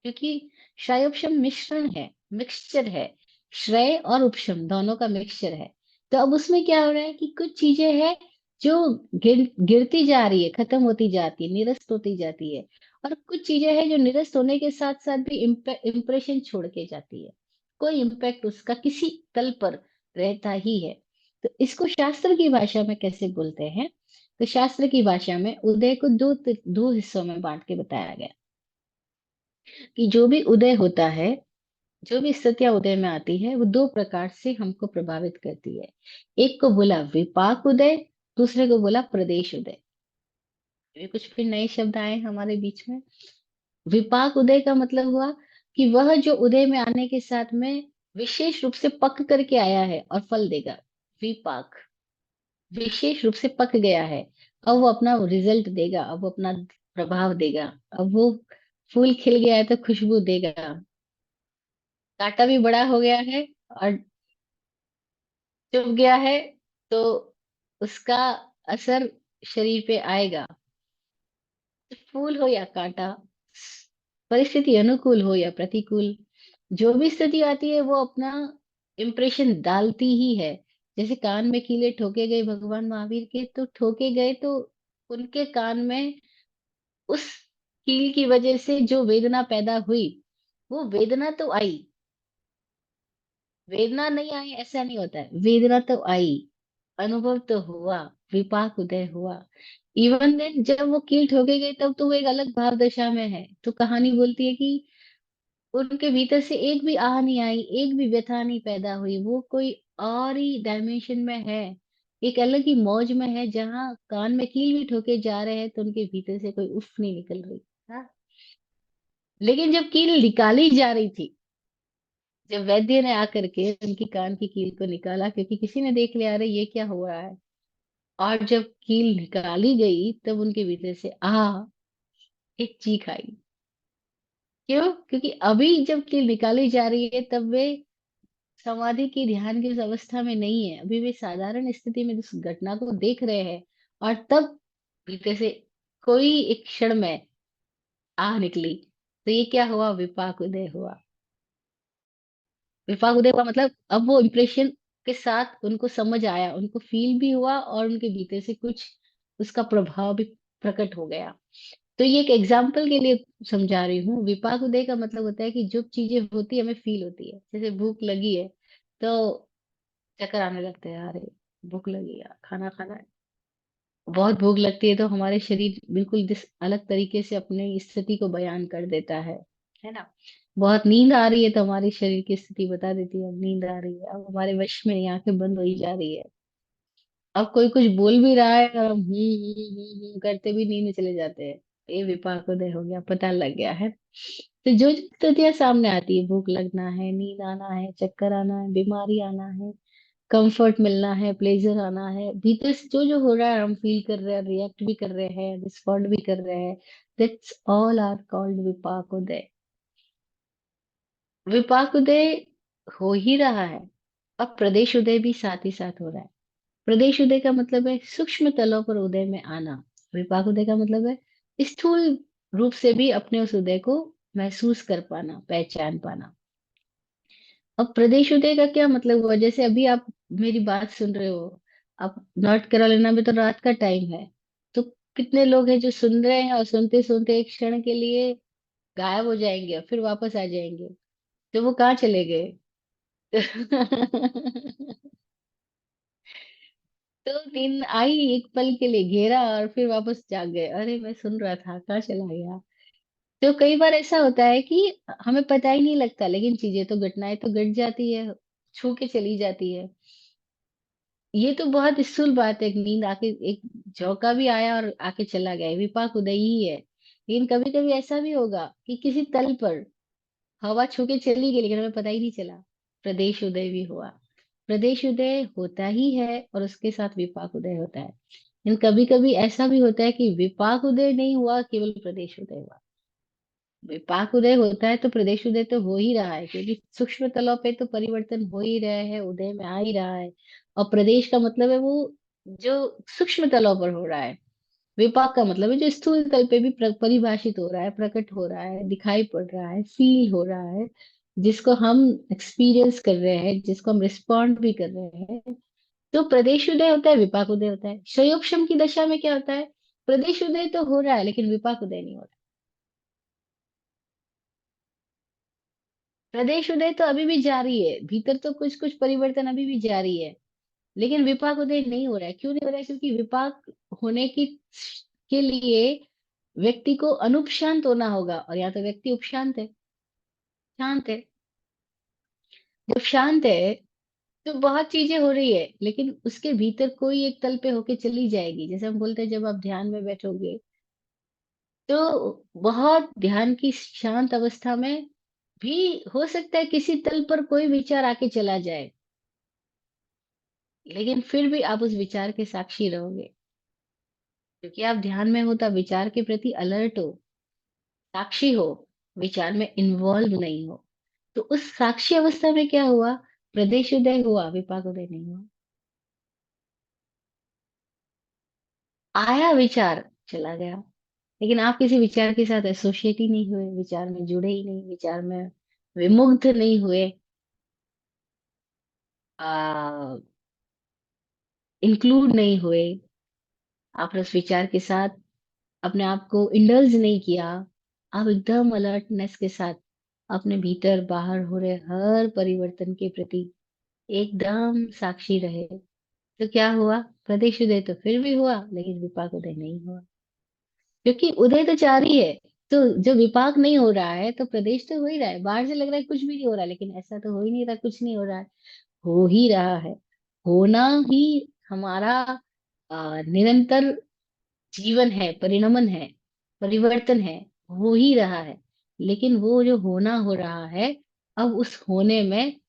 क्योंकि क्षयोपशम मिश्रण है। मिक्सचर है, श्रेय और उपशम दोनों का मिक्सचर है। तो अब उसमें क्या हो रहा है कि कुछ चीजें हैं जो गिरती जा रही है, खत्म होती जाती है, निरस्त होती जाती है, और कुछ चीजें हैं जो निरस्त होने के साथ साथ भी इम्प्रेशन छोड़ के जाती है, कोई इम्पैक्ट उसका किसी तल पर रहता ही है। तो इसको शास्त्र की भाषा में कैसे बोलते हैं? तो शास्त्र की भाषा में उदय को दो हिस्सों में बांट के बताया गया कि जो भी उदय होता है, जो भी स्थितियां उदय में आती है, वो दो प्रकार से हमको प्रभावित करती है। एक को बोला विपाक उदय, दूसरे को बोला प्रदेश उदय। ये कुछ फिर नए शब्द आए हमारे बीच में। विपाक उदय का मतलब हुआ कि वह जो उदय में आने के साथ में विशेष रूप से पक करके आया है और फल देगा। विपाक विशेष रूप से पक गया है, अब वो अपना रिजल्ट देगा, अब वो अपना प्रभाव देगा। अब वो फूल खिल गया है तो खुशबू देगा, कांटा भी बड़ा हो गया है और चुभ गया है तो उसका असर शरीर पे आएगा। फूल हो या कांटा, परिस्थिति अनुकूल हो या प्रतिकूल, जो भी स्थिति आती है वो अपना इम्प्रेशन डालती ही है। जैसे कान में कीले ठोके गए भगवान महावीर के, तो ठोके गए तो उनके कान में उस कील की वजह से जो वेदना पैदा हुई, वो वेदना तो आई, वेदना नहीं आई ऐसा नहीं होता है, वेदना तो आई, अनुभव तो हुआ, विपाक उदय हुआ। इवन देन जब वो कील ठोके गए तब तो वो एक अलग भाव दशा में है। तो कहानी बोलती है कि उनके भीतर से एक भी आह नहीं आई, एक भी व्यथा नहीं पैदा हुई, वो कोई और ही डायमेंशन में है, एक अलग ही मौज में है, जहाँ कान में कील भी ठोके जा रहे हैं तो उनके भीतर से कोई उफ नहीं निकल रही। हाँ? लेकिन जब कील निकाली जा रही थी, जब वैद्य ने आकर के उनकी कान की कील को निकाला, क्योंकि किसी ने देख लिया, अरे ये क्या हो रहा है, और जब कील निकाली गई तब उनके भीतर से एक चीख आई। क्यों? क्योंकि अभी जब कील निकाली जा रही है तब वे समाधि की, ध्यान की उस अवस्था में नहीं है, अभी वे साधारण स्थिति में उस घटना को देख रहे हैं, और तब भीतर से कोई एक क्षण में आह निकली। तो ये क्या हुआ? विपाक उदय हुआ। विपाक उदय हुआ मतलब अब वो इम्प्रेशन के साथ उनको समझ आया, उनको फील भी हुआ, और उनके भीतर से कुछ उसका प्रभाव भी प्रकट हो गया। तो ये एक एग्जाम्पल के लिए समझा रही हूँ। विपाक उदय का मतलब होता है कि जो चीजें होती है हमें फील होती है, जैसे भूख लगी है तो चक्कर आने लगते हैं, अरे भूख लगी है, खाना खाना है। बहुत भूख लगती है तो हमारे शरीर बिल्कुल जिस अलग तरीके से अपनी स्थिति को बयान कर देता है ना। बहुत नींद आ रही है तो हमारी शरीर की स्थिति बता देती है, अब नींद आ रही है, अब हमारे वश में नहीं, आंखें बंद हो ही जा रही है। अब कोई कुछ बोल भी रहा है और हम करते भी नींद में चले जाते हैं। ये विपाक उदय हो गया, पता लग गया है। तो जो स्थितियां सामने आती है, भूख लगना है, नींद आना है, चक्कर आना है, बीमारी आना है, कंफर्ट मिलना है, प्लेजर आना है, भीतर से जो जो हो रहा है हम फील कर रहे हैं, रिएक्ट भी कर रहे हैं, रिस्पॉन्ड भी कर रहे हैं, दैट्स ऑल आर कॉल्ड विपाक उदय। विपाक उदय हो ही रहा है, अब प्रदेश उदय भी साथ ही साथ हो रहा है। प्रदेश उदय का मतलब है सूक्ष्म तलों पर उदय में आना। विपाक उदय का मतलब है स्थूल रूप से भी अपने उस उदय को महसूस कर पाना, पहचान पाना। अब प्रदेश उदय का क्या मतलब हुआ? जैसे अभी आप मेरी बात सुन रहे हो, आप नॉर्थ कैरोलिना में तो रात का टाइम है, तो कितने लोग हैं जो सुन रहे हैं और सुनते सुनते एक क्षण के लिए गायब हो जाएंगे और फिर वापस आ जाएंगे। तो वो कहाँ चले गए? तो नींद आई, एक पल के लिए घेरा और फिर वापस जाग गए, अरे मैं सुन रहा था, कहाँ चला गया। तो कई बार ऐसा होता है कि हमें पता ही नहीं लगता, लेकिन चीजें तो, घटनाएं तो घट जाती है, छू के चली जाती है। ये तो बहुत स्थूल बात है, एक नींद आके, एक झोंका भी आया और आके चला गया, ये विपाक उदय ही है। लेकिन कभी कभी ऐसा भी होगा कि किसी तल पर हवा छू के चली गई लेकिन हमें पता ही नहीं चला, प्रदेश उदय भी हुआ। प्रदेश उदय होता ही है और उसके साथ विपाक उदय होता है। लेकिन कभी कभी ऐसा भी होता है कि विपाक उदय नहीं हुआ, केवल प्रदेश उदय हुआ। विपाक उदय होता है तो प्रदेश उदय तो हो ही रहा है, क्योंकि सूक्ष्म तलों पे तो परिवर्तन हो ही रहे हैं, उदय में आ ही रहा है। और प्रदेश का मतलब है वो जो सूक्ष्म तलों पर हो रहा है। विपाक का मतलब है जो स्थूल तल पे भी परिभाषित हो रहा है, प्रकट हो रहा है, दिखाई पड़ रहा है, फील हो रहा है, जिसको हम एक्सपीरियंस कर रहे हैं, जिसको हम रिस्पॉन्ड भी कर रहे हैं, तो प्रदेश उदय होता है, विपाक उदय होता है। शयोपशम की दशा में क्या होता है? प्रदेश उदय तो हो रहा है लेकिन विपाक उदय नहीं हो रहा। प्रदेश उदय तो अभी भी जारी है, भीतर तो कुछ कुछ परिवर्तन अभी भी जारी है, लेकिन विपाक उदय नहीं हो रहा है। क्यों नहीं हो रहा है? क्योंकि विपाक होने की के लिए व्यक्ति को अनुपशांत होना होगा, और यहाँ तो व्यक्ति उपशांत है, शांत है। जब शांत है तो बहुत चीजें हो रही है, लेकिन उसके भीतर कोई एक तल पे होके चली जाएगी। जैसे हम बोलते हैं, जब आप ध्यान में बैठोगे तो बहुत ध्यान की शांत अवस्था में भी हो सकता है किसी तल पर कोई विचार आके चला जाए, लेकिन फिर भी आप उस विचार के साक्षी रहोगे, क्योंकि आप ध्यान में हो, तब विचार के प्रति अलर्ट हो, साक्षी हो, विचार में इन्वॉल्व नहीं हो। तो उस साक्षी अवस्था में क्या हुआ? प्रदेश उदय हुआ, विपाक उदय नहीं हुआ। आया विचार, चला गया, लेकिन आप किसी विचार के साथ एसोसिएट ही नहीं हुए, विचार में जुड़े ही नहीं, विचार में विमुग्ध नहीं हुए, आ इंक्लूड नहीं हुए। आपने उस विचार के साथ अपने आप को इंडल्ज नहीं किया। आप एकदम अलर्टनेस के साथ अपने भीतर बाहर हो रहे हर परिवर्तन के प्रति एकदम साक्षी रहे। तो क्या हुआ? प्रदेश उदय तो फिर भी हुआ, लेकिन विपाक उदय नहीं हुआ, क्योंकि उदय तो जारी है। तो जो विपाक नहीं हो रहा है, तो प्रदेश तो हो ही रहा है। बाहर से लग रहा है कुछ भी नहीं हो रहा, लेकिन ऐसा तो हो ही नहीं रहा, कुछ नहीं हो रहा है, हो ही रहा है। होना ही हमारा निरंतर जीवन है, परिणमन है, परिवर्तन है, हो ही रहा है। लेकिन वो जो होना हो रहा है, अब उस होने में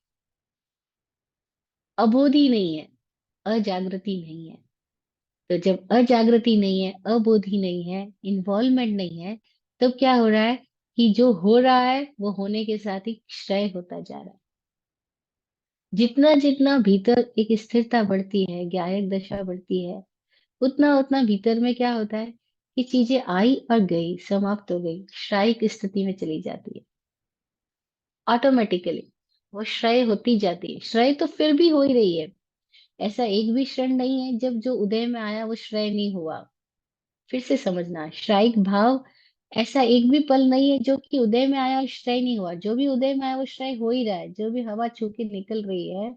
अबोधि नहीं है, अजागृति नहीं है। तो जब अजागृति नहीं है, अबोधि नहीं है, इन्वॉल्वमेंट नहीं है, तब क्या हो रहा है कि जो हो रहा है वो होने के साथ ही क्षय होता जा रहा है। जितना जितना भीतर एक स्थिरता बढ़ती है, ज्ञायक दशा बढ़ती है, उतना उतना भीतर में क्या होता है कि चीजें आई और गई, समाप्त हो गई, श्रायिक स्थिति में चली जाती है ऑटोमेटिकली। वो श्रय होती जाती है, श्रय तो फिर भी हो ही रही है। ऐसा एक भी क्षण नहीं है जब जो उदय में आया वो श्रय नहीं हुआ। फिर से समझना, श्राइक भाव ऐसा एक भी पल नहीं है जो कि उदय में आया और श्रेय नहीं हुआ। जो भी उदय में आया वो श्रेय हो ही रहा है। जो भी हवा छू के निकल रही है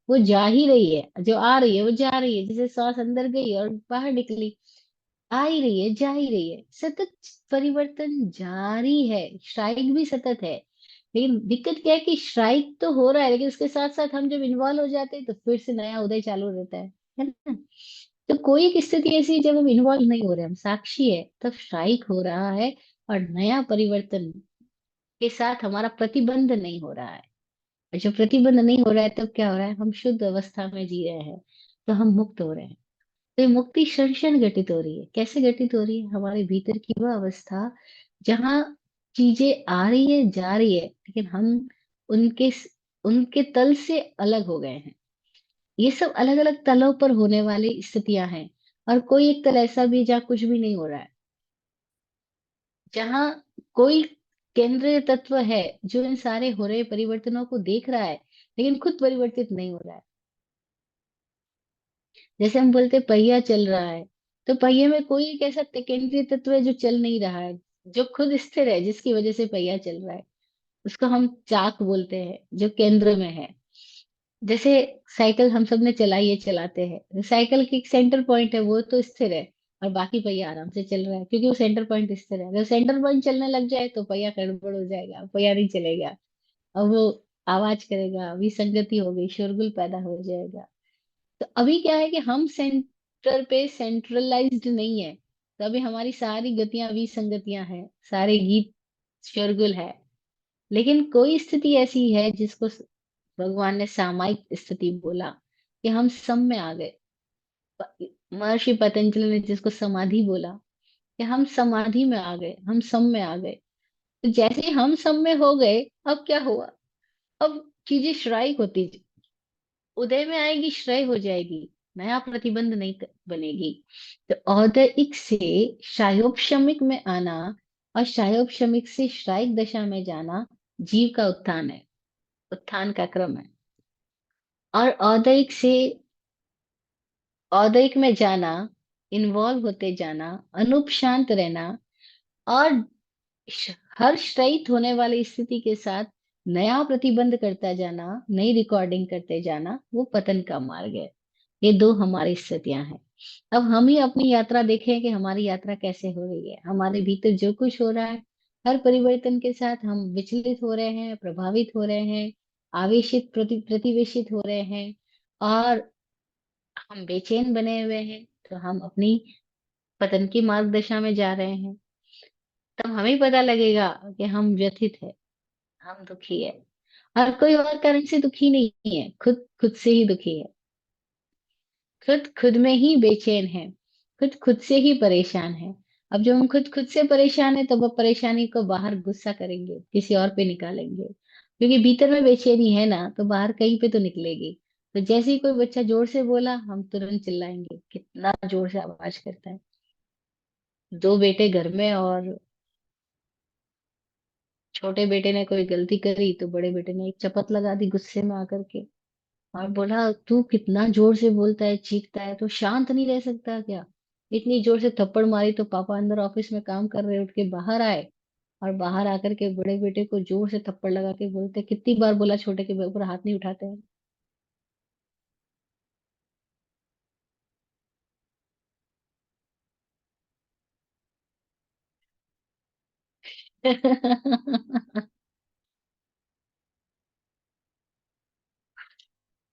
वो जा ही रही है, जो आ रही है वो जा रही है। जैसे सांस अंदर गई और बाहर निकली, आ ही रही है, जा ही रही है, सतत परिवर्तन जारी है। श्राइक भी सतत है, लेकिन दिक्कत क्या है कि श्राइक तो हो रहा है, लेकिन उसके साथ साथ हम जब इन्वॉल्व हो जाते हैं तो फिर से नया उदय चालू रहता है ना। तो कोई एक स्थिति ऐसी है जब हम इन्वॉल्व नहीं हो रहे, हम साक्षी है, तब स्ट्राइक हो रहा है, और नया परिवर्तन के साथ हमारा प्रतिबंध नहीं हो रहा है। और जब प्रतिबंध नहीं हो रहा है, तब क्या हो रहा है? हम शुद्ध अवस्था में जी रहे हैं, तो हम मुक्त हो रहे हैं। तो ये मुक्ति क्षण क्षण घटित हो रही है। कैसे घटित हो रही है? हमारे भीतर की वह अवस्था जहाँ चीजें आ रही है, जा रही है, लेकिन हम उनके उनके तल से अलग हो गए हैं। ये सब अलग अलग तलों पर होने वाली स्थितियां हैं, और कोई एक तल ऐसा भी है जहाँ कुछ भी नहीं हो रहा है, जहाँ कोई केंद्रीय तत्व है जो इन सारे हो रहे परिवर्तनों को देख रहा है, लेकिन खुद परिवर्तित नहीं हो रहा है। जैसे हम बोलते हैं पहिया चल रहा है, तो पहिए में कोई एक ऐसा केंद्रीय तत्व है जो चल नहीं रहा है, जो खुद स्थिर है, जिसकी वजह से पहिया चल रहा है। उसको हम चाक बोलते हैं, जो केंद्र में है। जैसे साइकिल हम सब ने चलाई है, चलाते हैं, तो साइकिल की एक सेंटर पॉइंट है, वो तो स्थिर है, और बाकी पहिया आराम से चल रहा है, क्योंकि वो सेंटर पॉइंट स्थिर है। अगर सेंटर पॉइंट चलने लग जाए तो पहिया गड़बड़ हो जाएगा, पहिया नहीं चलेगा, और वो आवाज करेगा, विसंगति हो गई, शोरगुल पैदा हो जाएगा। तो अभी क्या है कि हम सेंटर पे सेंट्रलाइज्ड नहीं है, तो अभी हमारी सारी गतियां विसंगतियां हैं, सारे गीत शोरगुल है। लेकिन कोई स्थिति ऐसी है जिसको भगवान ने सामायिक स्थिति बोला, कि हम सम में आ गए। महर्षि पतंजलि ने जिसको समाधि बोला, कि हम समाधि में आ गए, हम सम में आ गए। तो जैसे ही हम सम में हो गए, अब क्या हुआ? अब चीजें श्राइक होती, उदय में आएगी, श्रेय हो जाएगी, नया प्रतिबंध नहीं बनेगी। तो औदैहिक से शायोपशमिक में आना, और शायोपशमिक से श्राइक दशा में जाना जीव का उत्थान है। उत्थान का क्रम है। और औदैक से औदैक में जाना, इन्वॉल्व होते जाना, अनूप शांत रहना, और हर्षरहित होने वाली स्थिति के साथ नया प्रतिबंध करता जाना, नई रिकॉर्डिंग करते जाना, वो पतन का मार्ग है। ये दो हमारी स्थितियां हैं। अब हम ही अपनी यात्रा देखें कि हमारी यात्रा कैसे हो रही है। हमारे भीतर जो कुछ हो रहा है, हर परिवर्तन के साथ हम विचलित हो रहे हैं, प्रभावित हो रहे हैं, आवेशित प्रतिवेशित हो रहे हैं, और हम बेचैन बने हुए हैं। तो हम अपनी पतन की मार्ग दशा में जा रहे हैं। तब हमें पता लगेगा कि हम व्यथित है, हम दुखी है। और कोई और कारण से दुखी नहीं है, खुद खुद से ही दुखी है। खुद खुद में ही बेचैन है, खुद खुद से ही परेशान है। अब जब हम खुद खुद से परेशान है, तब अब परेशानी को बाहर गुस्सा करेंगे, किसी और पे निकालेंगे, क्योंकि भीतर में बेचैनी है ना, तो बाहर कहीं पे तो निकलेगी। तो जैसे ही कोई बच्चा जोर से बोला, हम तुरंत चिल्लाएंगे, कितना जोर से आवाज करता है। दो बेटे घर में, और छोटे बेटे ने कोई गलती करी तो बड़े बेटे ने एक चपत लगा दी गुस्से में आकर के, और बोला, तू कितना जोर से बोलता है, चीखता है, तो शांत नहीं रह सकता क्या? इतनी जोर से थप्पड़ मारी तो पापा अंदर ऑफिस में काम कर रहे, उठ के बाहर आए, और बाहर आकर के बड़े बेटे को जोर से थप्पड़ लगा के बोलते, कितनी बार बोला छोटे के ऊपर हाथ नहीं उठाते हैं।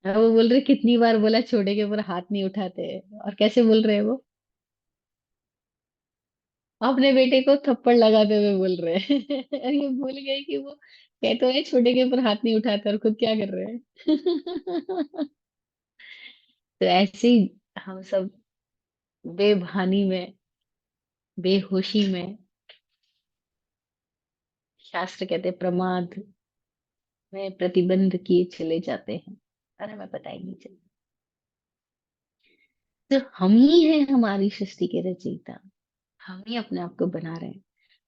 वो बोल रहे, कितनी बार बोला छोटे के ऊपर हाथ नहीं उठाते हैं। और कैसे बोल रहे हैं वो? अपने बेटे को थप्पड़ लगाते हुए बोल रहे हैं। और ये भूल गए कि वो कहते हैं छोटे के ऊपर हाथ नहीं उठाते, और खुद क्या कर रहे हैं। तो ऐसे ही हम सब बेभानी में, बेहोशी में, शास्त्र कहते हैं प्रमाद में प्रतिबंध किए चले जाते हैं, और हमें पता ही नहीं चलता। तो हम ही हैं हमारी सृष्टि के रचयिता। हम ही अपने आप को बना रहे हैं।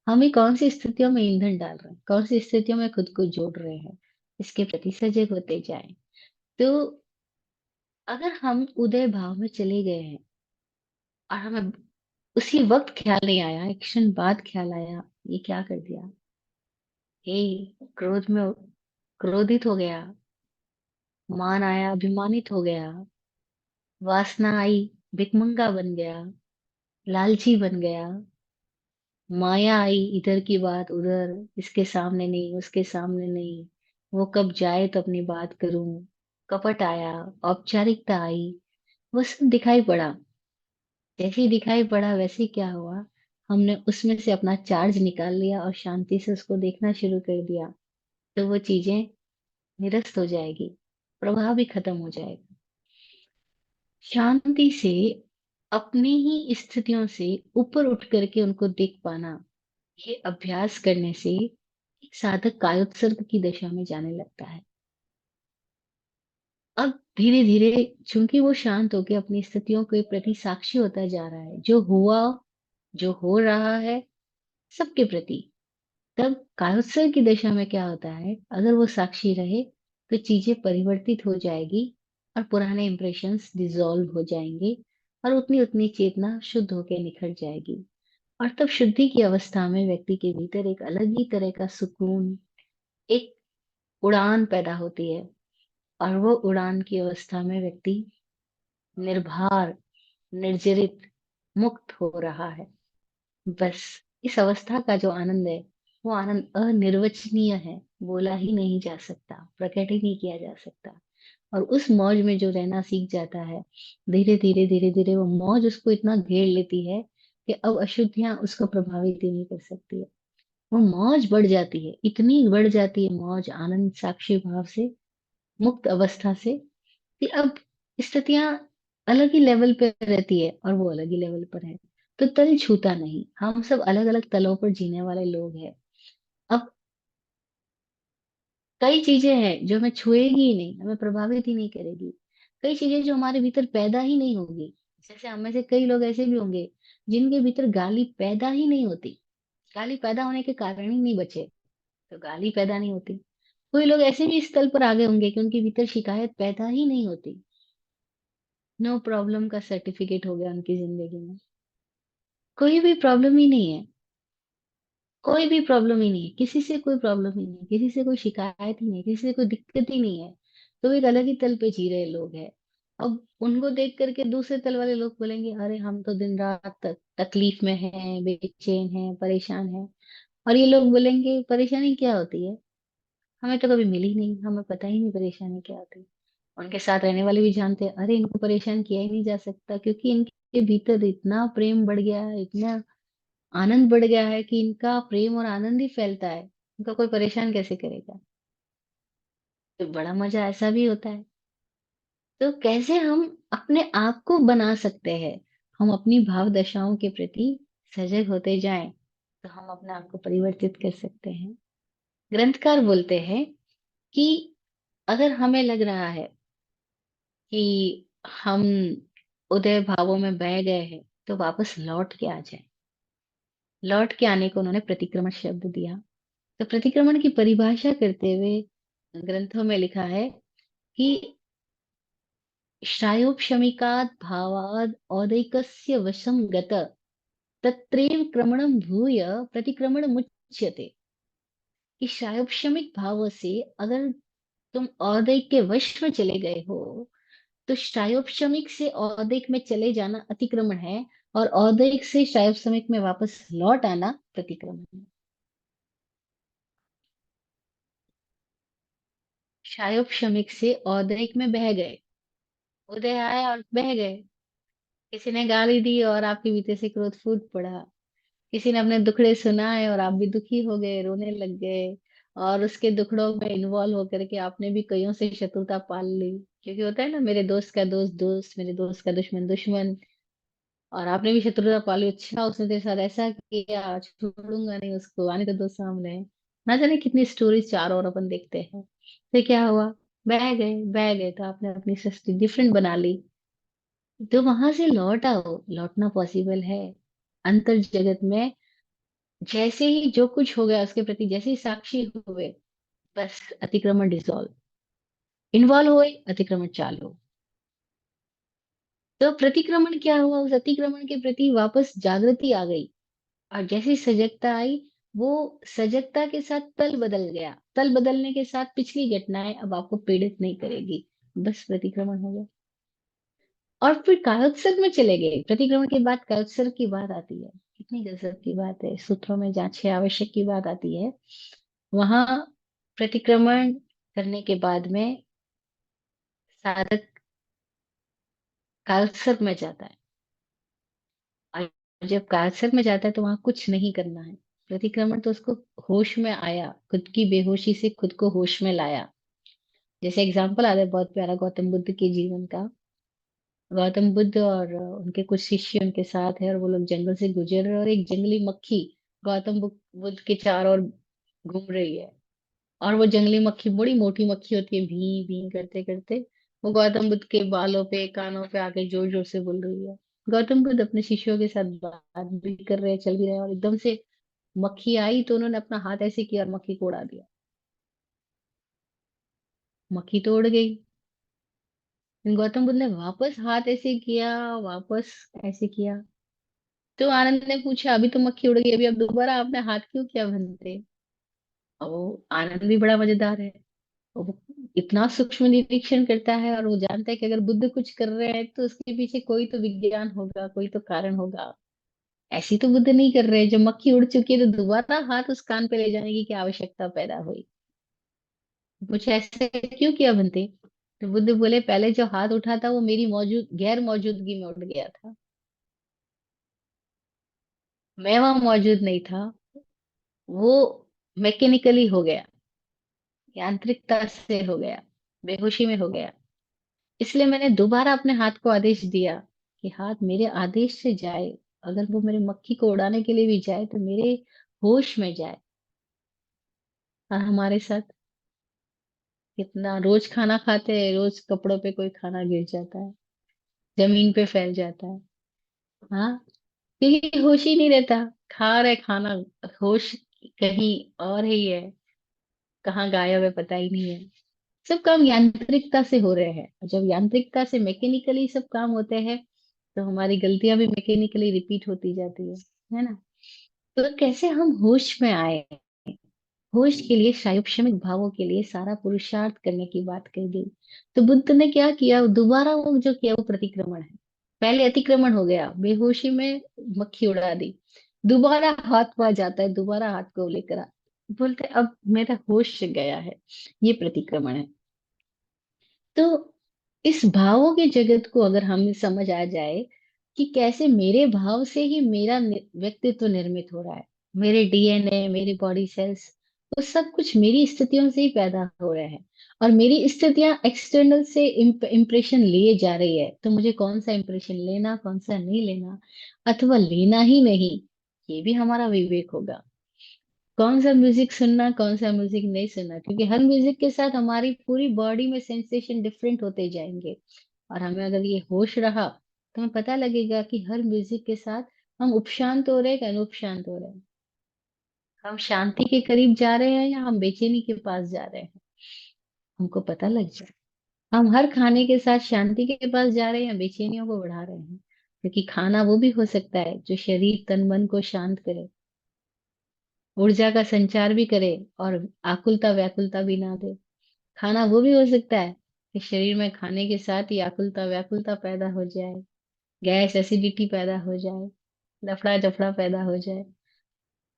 हम ही कौन सी स्थितियों में ईंधन डाल रहे हैं, कौन सी स्थितियों में खुद को जोड़ रहे हैं, इसके प्रति सजग होते जाएं। तो अगर हम उदय भाव में चले गए हैं, और हमें उसी वक्त ख्याल नहीं आया, एक क्षण बाद ख्याल आया, ये क्या कर दिया, हे, क्रोध में क्रोधित हो गया, मान आया, अभिमानित हो गया, वासना आई, भिकमंगा बन गया, लालची बन गया, माया आई, इधर की बात उधर, इसके सामने नहीं, उसके सामने नहीं, वो कब जाए तो अपनी बात करूं, कपट आया, औपचारिकता आई, वो सब दिखाई पड़ा। जैसे ही दिखाई पड़ा, वैसे ही क्या हुआ, हमने उसमें से अपना चार्ज निकाल लिया और शांति से उसको देखना शुरू कर दिया। तो वो चीजें निरस्त हो जाएगी, प्रभाव भी खत्म हो जाएगा। शांति से अपनी ही स्थितियों से ऊपर उठ करके उनको देख पाना, ये अभ्यास करने से एक साधक कायोत्सर्ग की दशा में जाने लगता है। अब धीरे धीरे, चूंकि वो शांत होकर अपनी स्थितियों के प्रति साक्षी होता जा रहा है, जो हुआ, जो हो रहा है, सबके प्रति, तब कायोत्सर्ग की दशा में क्या होता है, अगर वो साक्षी रहे, तो चीजें परिवर्तित हो जाएगी, और पुराने इंप्रेशंस डिसॉल्व हो जाएंगे, और उतनी उतनी चेतना शुद्ध होकर निखर जाएगी। और तब शुद्धि की अवस्था में व्यक्ति के भीतर एक अलग ही तरह का सुकून, एक उड़ान पैदा होती है। और वो उड़ान की अवस्था में व्यक्ति निर्भर, निर्जरित, मुक्त हो रहा है। बस इस अवस्था का जो आनंद है, वो आनंद अनिर्वचनीय है, बोला ही नहीं जा सकता, प्रकट ही नहीं किया जा सकता। और उस मौज में जो रहना सीख जाता है, धीरे धीरे धीरे धीरे वो मौज उसको इतना घेर लेती है कि अब अशुद्धियां उसको प्रभावित ही नहीं कर सकती है। वो मौज बढ़ जाती है, इतनी बढ़ जाती है मौज, आनंद, साक्षी भाव से, मुक्त अवस्था से, कि अब स्थितियां अलग ही लेवल पे रहती है, और वो अलग ही लेवल पर है। तो तल छूता नहीं, हम सब अलग अलग तलों पर जीने वाले लोग हैं। अब कई चीजें हैं जो हमें छुएगी ही नहीं, हमें प्रभावित ही नहीं करेगी। कई चीजें जो हमारे भीतर पैदा ही नहीं होगी। जैसे हम में से कई लोग ऐसे भी होंगे जिनके भीतर गाली पैदा ही नहीं होती, गाली पैदा होने के कारण ही नहीं बचे, तो गाली पैदा नहीं होती। कोई लोग ऐसे भी इस तल पर आ गए होंगे कि उनके भीतर शिकायत पैदा ही नहीं होती, नो प्रॉब्लम का सर्टिफिकेट हो गया उनकी जिंदगी में। कोई भी प्रॉब्लम ही नहीं है, कोई भी प्रॉब्लम ही नहीं है, किसी से कोई प्रॉब्लम ही नहीं है, किसी से कोई शिकायत ही नहीं है, किसी से कोई दिक्कत ही नहीं है। तो एक अलग ही तल पे जी रहे लोग हैं। अब उनको देख करके दूसरे तल वाले लोग बोलेंगे, अरे हम तो दिन रात तकलीफ में हैं, बेचैन हैं, परेशान हैं। और ये लोग बोलेंगे परेशानी क्या होती है, हमें तो कभी मिली नहीं, हमें पता ही नहीं परेशानी क्या होती है। उनके साथ रहने वाले भी जानते हैं, अरे इनको परेशान किया ही नहीं जा सकता, क्योंकि इनके भीतर इतना प्रेम बढ़ गया है, इतना आनंद बढ़ गया है कि इनका प्रेम और आनंद ही फैलता है, इनका कोई परेशान कैसे करेगा। तो बड़ा मजा ऐसा भी होता है। तो कैसे हम अपने आप को बना सकते हैं, हम अपनी भाव दशाओं के प्रति सजग होते जाएं, तो हम अपने आप को परिवर्तित कर सकते हैं। ग्रंथकार बोलते हैं कि अगर हमें लग रहा है कि हम उदय भावों में बह गए हैं, तो वापस लौट के आ जाए। लौट के आने को उन्होंने प्रतिक्रमण शब्द दिया। तो प्रतिक्रमण की परिभाषा करते हुए ग्रंथों में लिखा है कि श्रायोपशमिकात् भावाद् औदैकस्य वशं गत तत्रैव क्रमणं भूय प्रतिक्रमण मुच्यते। कि श्रायोपशमिक भाव से अगर तुम औदैक के वश में चले गए हो, तो श्रायोपशमिक से औदैक में चले जाना अतिक्रमण है, और औदैक से श्रायोपशमिक में वापस लौट आना प्रतिक्रमण है। क्षायोपशमिक से औदयिक में बह गए, उदय आया और बह गए। किसी ने गाली दी और आपके भीतर से क्रोध फूट पड़ा, किसी ने अपने दुखड़े सुनाए और आप भी दुखी हो गए, रोने लग गए, और उसके दुखड़ों में इन्वॉल्व होकर के आपने भी कईयों से शत्रुता पाल ली। क्योंकि होता है ना, मेरे दोस्त का दोस्त दोस्त, मेरे दोस्त का दुश्मन दुश्मन, और आपने भी शत्रुता पाली, अच्छा उसने तेरे साथ ऐसा किया, छोड़ूंगा नहीं उसको, आने तो दो सामने। ना जाने कितनी स्टोरी चार और अपन देखते हैं। फिर क्या हुआ, बह गए तो आपने अपनी सृष्टि डिफरेंट बना ली। तो वहां से लौट आओ, लौटना पॉसिबल है। अंतर जगत में जैसे ही जो कुछ हो गया उसके प्रति जैसे ही साक्षी हुए, बस अतिक्रमण डिसॉल्व, इन्वॉल्व हुए, अतिक्रमण चालू। तो प्रतिक्रमण क्या हुआ, उस अतिक्रमण के प्रति वापस जागृति आ गई, और जैसी सजगता आई, वो सजगता के साथ तल बदल गया, तल बदलने के साथ पिछली घटनाएं अब आपको पीड़ित नहीं करेगी, बस प्रतिक्रमण हो गया। और फिर कायोत्सर्ग में चले गए, प्रतिक्रमण के बाद कायोत्सर्ग की बात आती है। कितनी गजब की बात है, सूत्रों में जहाँ 6 आवश्यक की बात आती है, वहां प्रतिक्रमण करने के बाद में साधक कायोत्सर्ग में जाता है। और जब कायोत्सर्ग में जाता है तो वहां कुछ नहीं करना है। प्रतिक्रमण तो उसको होश में आया, खुद की बेहोशी से खुद को होश में लाया। जैसे एग्जाम्पल आता है बहुत प्यारा गौतम बुद्ध के जीवन का। गौतम बुद्ध और उनके कुछ शिष्य उनके साथ है, और वो लोग जंगल से गुजर रहे हैं, और एक जंगली मक्खी बुद्ध के चारों ओर घूम रही है। और वो जंगली मक्खी बड़ी मोटी मक्खी होती है, भी भी करते करते वो गौतम बुद्ध के बालों पे कानों पे आके जोर जोर से बोल रही है। गौतम बुद्ध अपने शिष्यों के साथ बात भी कर रहे हैं, चल भी रहे हैं, और एकदम से मक्खी आई तो उन्होंने अपना हाथ ऐसे किया और मक्खी को उड़ा दिया। मक्खी तो उड़ गई। गौतम बुद्ध ने वापस हाथ ऐसे किया, वापस ऐसे किया। तो आनंद ने पूछा, अभी तो मक्खी उड़ गई, अभी अब दोबारा आपने हाथ क्यों किया बनते। और वो आनंद भी बड़ा मजेदार है, वो इतना सूक्ष्म निरीक्षण करता है, और वो जानता है कि अगर बुद्ध कुछ कर रहे हैं तो उसके पीछे कोई तो विज्ञान होगा, कोई तो कारण होगा। ऐसी तो बुद्ध नहीं कर रहे, जब मक्खी उड़ चुकी है तो दोबारा हाथ उस कान पे ले जाने की क्या आवश्यकता पैदा हुई। कुछ ऐसे क्यों किया बनते। तो बुद्ध बोले, पहले जो हाथ उठा था वो मेरी गैर मौजूदगी में उठ गया था, मैं वहां मौजूद नहीं था, वो मैकेनिकली हो गया, यांत्रिकता से हो गया, बेहोशी में हो गया। इसलिए मैंने दोबारा अपने हाथ को आदेश दिया कि हाथ मेरे आदेश से जाए, अगर वो मेरे मक्खी को उड़ाने के लिए भी जाए तो मेरे होश में जाए। और हमारे साथ कितना रोज खाना खाते हैं, रोज कपड़ों पे कोई खाना गिर जाता है, जमीन पे फैल जाता है। हाँ, क्योंकि होश ही नहीं रहता, खा रहे खाना, होश कहीं और ही है। कहाँ गायब है पता ही नहीं है। सब काम यांत्रिकता से हो रहे हैं, और जब यांत्रिकता से मैकेनिकली सब काम होते हैं तो हमारी गलतियां भी मैकेनिकली रिपीट होती जाती है ना। तो कैसे हम होश में आए, होश के लिए शायोपशमिक भावों के लिए सारा पुरुषार्थ करने की बात कही गई। तो बुद्ध ने क्या किया, दोबारा वो जो किया वो प्रतिक्रमण है। पहले अतिक्रमण हो गया, बेहोशी में मक्खी उड़ा दी, दोबारा हाथ पा जाता है, दोबारा हाथ को लेकर बोलते अब मेरा होश गया है, ये प्रतिक्रमण है। तो इस भावों के जगत को अगर हमें समझ आ जाए कि कैसे मेरे भाव से ही मेरा व्यक्तित्व निर्मित हो रहा है, मेरे डीएनए, मेरी बॉडी सेल्स, वो सब कुछ मेरी स्थितियों से ही पैदा हो रहे हैं, और मेरी स्थितियां एक्सटर्नल से इम्प्रेशन लिए जा रही है, तो मुझे कौन सा इम्प्रेशन लेना, कौन सा नहीं लेना, अथवा लेना ही नहीं, ये भी हमारा विवेक होगा। कौन सा म्यूजिक सुनना, कौन सा म्यूजिक नहीं सुनना, क्योंकि हर म्यूजिक के साथ हमारी पूरी बॉडी में सेंसेशन डिफरेंट होते जाएंगे। और हमें अगर ये होश रहा तो हमें पता लगेगा कि हर म्यूजिक के साथ हम उपशांत हो रहे हैं कि अनुपशांत हो रहे हैं, हम शांति के करीब जा रहे हैं या हम बेचैनी के पास जा रहे हैं, हमको पता लग जाए। हम हर खाने के साथ शांति के पास जा रहे हैं या बेचैनियों को बढ़ा रहे हैं, क्योंकि खाना वो भी हो सकता है जो शरीर तन मन को शांत करे, ऊर्जा का संचार भी करे, और आकुलता व्याकुलता भी ना दे। खाना वो भी हो सकता है कि शरीर में खाने के साथ ही आकुलता व्याकुलता पैदा हो जाए, गैस एसिडिटी पैदा हो जाए, लफड़ा जफड़ा पैदा हो जाए।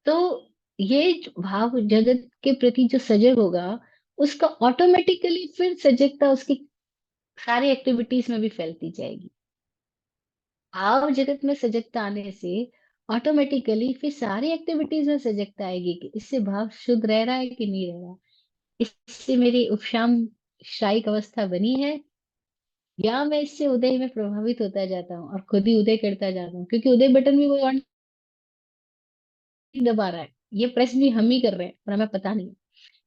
तो ये जो भाव जगत के प्रति जो सजग होगा, उसका ऑटोमेटिकली फिर सजगता उसकी सारी एक्टिविटीज में भी फैलती जाएगी। भाव जगत में सजगता आने से ऑटोमेटिकली फिर सारी एक्टिविटीज में सजगता आएगी कि इससे भाव शुद्ध रह रहा है कि नहीं रह रहा, इससे मेरी उपशाम शायिक अवस्था बनी है, या मैं इससे उदय में प्रभावित होता जाता हूँ और खुद ही उदय करता जाता हूँ, क्योंकि उदय बटन भी कोई और नहीं दबा रहा है, ये प्रेस भी हम ही कर रहे हैं और हमें पता नहीं है।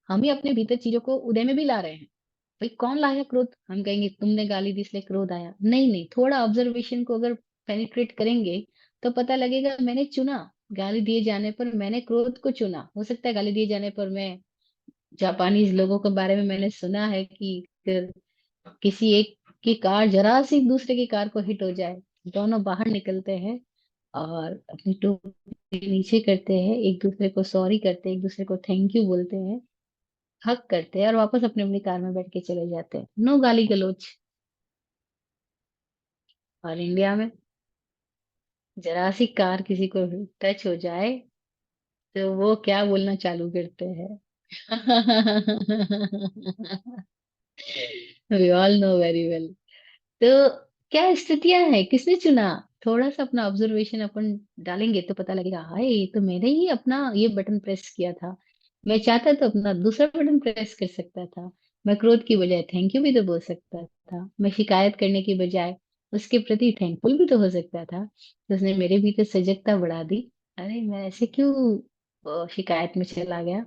हम ही अपने भीतर चीजों को उदय में भी ला रहे हैं। भाई कौन लाया क्रोध, हम कहेंगे तुमने गाली दी इसलिए क्रोध आया, नहीं नहीं, थोड़ा ऑब्जर्वेशन को अगर पेनिट्रेट करेंगे तो पता लगेगा मैंने चुना, गाली दिए जाने पर मैंने क्रोध को चुना। हो सकता है गाली दिए जाने पर मैं, जापानीज लोगों के बारे में मैंने सुना है कि किसी एक की कार जरा सी दूसरे की कार को हिट हो जाए, दोनों बाहर निकलते हैं और अपनी टोपी नीचे करते हैं, एक दूसरे को सॉरी करते हैं, एक दूसरे को थैंक यू बोलते हैं, हक करते हैं और वापस अपनी अपनी कार में बैठ के चले जाते हैं, नो गाली गलौज। और इंडिया में जरा सी कार किसी को टच हो जाए तो वो क्या बोलना चालू करते हैं। We all know very well. तो क्या स्थितियां हैं, किसने चुना, थोड़ा सा अपना ऑब्जर्वेशन अपन डालेंगे तो पता लगेगा, हाय ये तो मैंने ही अपना ये बटन प्रेस किया था, मैं चाहता तो अपना दूसरा बटन प्रेस कर सकता था, मैं क्रोध की बजाय थैंक यू भी तो बोल सकता था, मैं शिकायत करने की बजाय उसके प्रति थैंकफुल भी तो हो सकता था, तो उसने मेरे भीतर सजगता बढ़ा दी, अरे मैं ऐसे क्यों शिकायत में चला गया।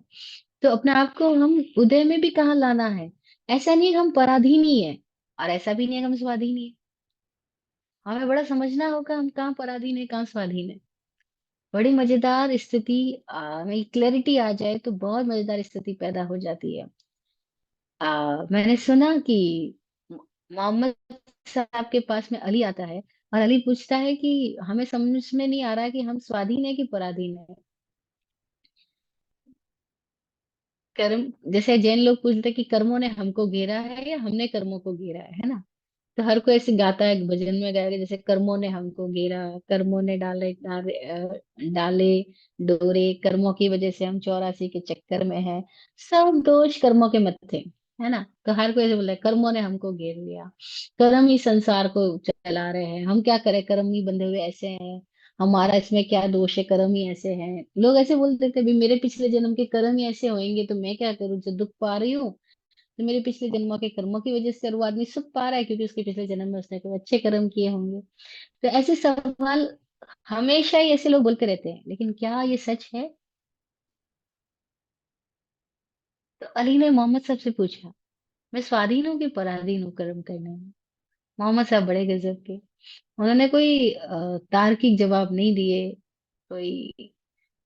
तो अपने आप को हम उदय में भी कहाँ लाना है, ऐसा नहीं हम पराधीन ही है, और ऐसा भी नहीं है कि हम स्वाधीन ही है। हमें बड़ा समझना होगा हम कहाँ पराधीन है कहाँ स्वाधीन है। बड़ी मजेदार स्थिति में क्लैरिटी आ जाए तो बहुत मजेदार स्थिति पैदा हो जाती है। मैंने सुना कि मोहम्मद साहब के पास में अली आता है, और अली पूछता है कि हमें समझ में नहीं आ रहा है कि हम स्वाधीन है कि पराधीन है। कर्म, जैसे जैन लोग पूछते हैं कि कर्मों ने हमको घेरा है या हमने कर्मों को घेरा है ना। तो हर कोई ऐसे गाता है, भजन में गाएगा जैसे कर्मों ने हमको घेरा, कर्मों ने डाले डोरे, कर्मों की वजह से हम 84 के चक्कर में हैं, सब दोष कर्मों के मत्थे, है ना। तो हर कोई ऐसे बोला कर्मों ने हमको घेर लिया, कर्म ही संसार को चला रहे हैं, हम क्या करें, कर्म ही बंधे हुए ऐसे हैं, हमारा इसमें क्या दोष है, कर्म ही ऐसे हैं। लोग ऐसे बोलते थे भी मेरे पिछले जन्म के कर्म ही ऐसे होंगे तो मैं क्या करूं, जो दुख पा रही हूँ तो मेरे पिछले जन्मों के कर्मों की वजह से, और वो आदमी सुख पा रहा है क्योंकि उसके पिछले जन्म में उसने कोई अच्छे कर्म किए होंगे। तो ऐसे सवाल हमेशा ही ऐसे लोग बोलते रहते हैं, लेकिन क्या ये सच है। तो अली ने मोहम्मद साहब से पूछा, मैं स्वाधीन हूँ कि पराधीन हूँ कर्म करने में। मोहम्मद साहब बड़े गजब के, उन्होंने कोई तार्किक जवाब नहीं दिए, कोई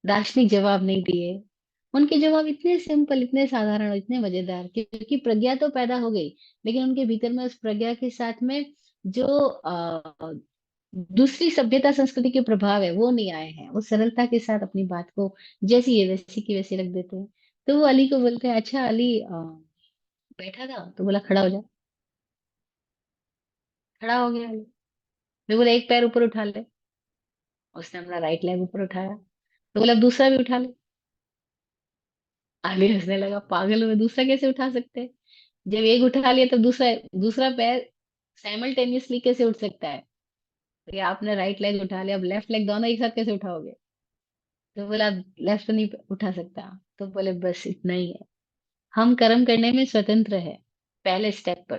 दार्शनिक जवाब नहीं दिए, उनके जवाब इतने सिंपल, इतने साधारण और इतने मजेदार, क्योंकि प्रज्ञा तो पैदा हो गई, लेकिन उनके भीतर में उस प्रज्ञा के साथ में जो दूसरी सभ्यता संस्कृति के प्रभाव है वो नहीं आए हैं। वो सरलता के साथ अपनी बात को जैसी है वैसी की वैसी रख देते हैं। तो वो अली को बोलते हैं, अच्छा अली बैठा था तो बोला खड़ा हो जा। खड़ा हो गया अली। मैं बोला एक पैर ऊपर उठा ले। उसने अपना राइट लेग ऊपर उठाया। तो बोला अब दूसरा भी उठा ले। अली हंसने लगा, पागल हुए, दूसरा कैसे उठा सकते हैं? जब एक उठा लिया तब दूसरा, दूसरा पैर साइमल्टेनियसली कैसे उठ सकता है? तो ये आपने राइट लेग उठा लिया, अब लेफ्ट लेग दोनों एक साथ कैसे उठाओगे? तो बोला लेफ्ट नहीं उठा सकता। तो बोले बस इतना ही है, हम कर्म करने में स्वतंत्र है पहले स्टेप पर,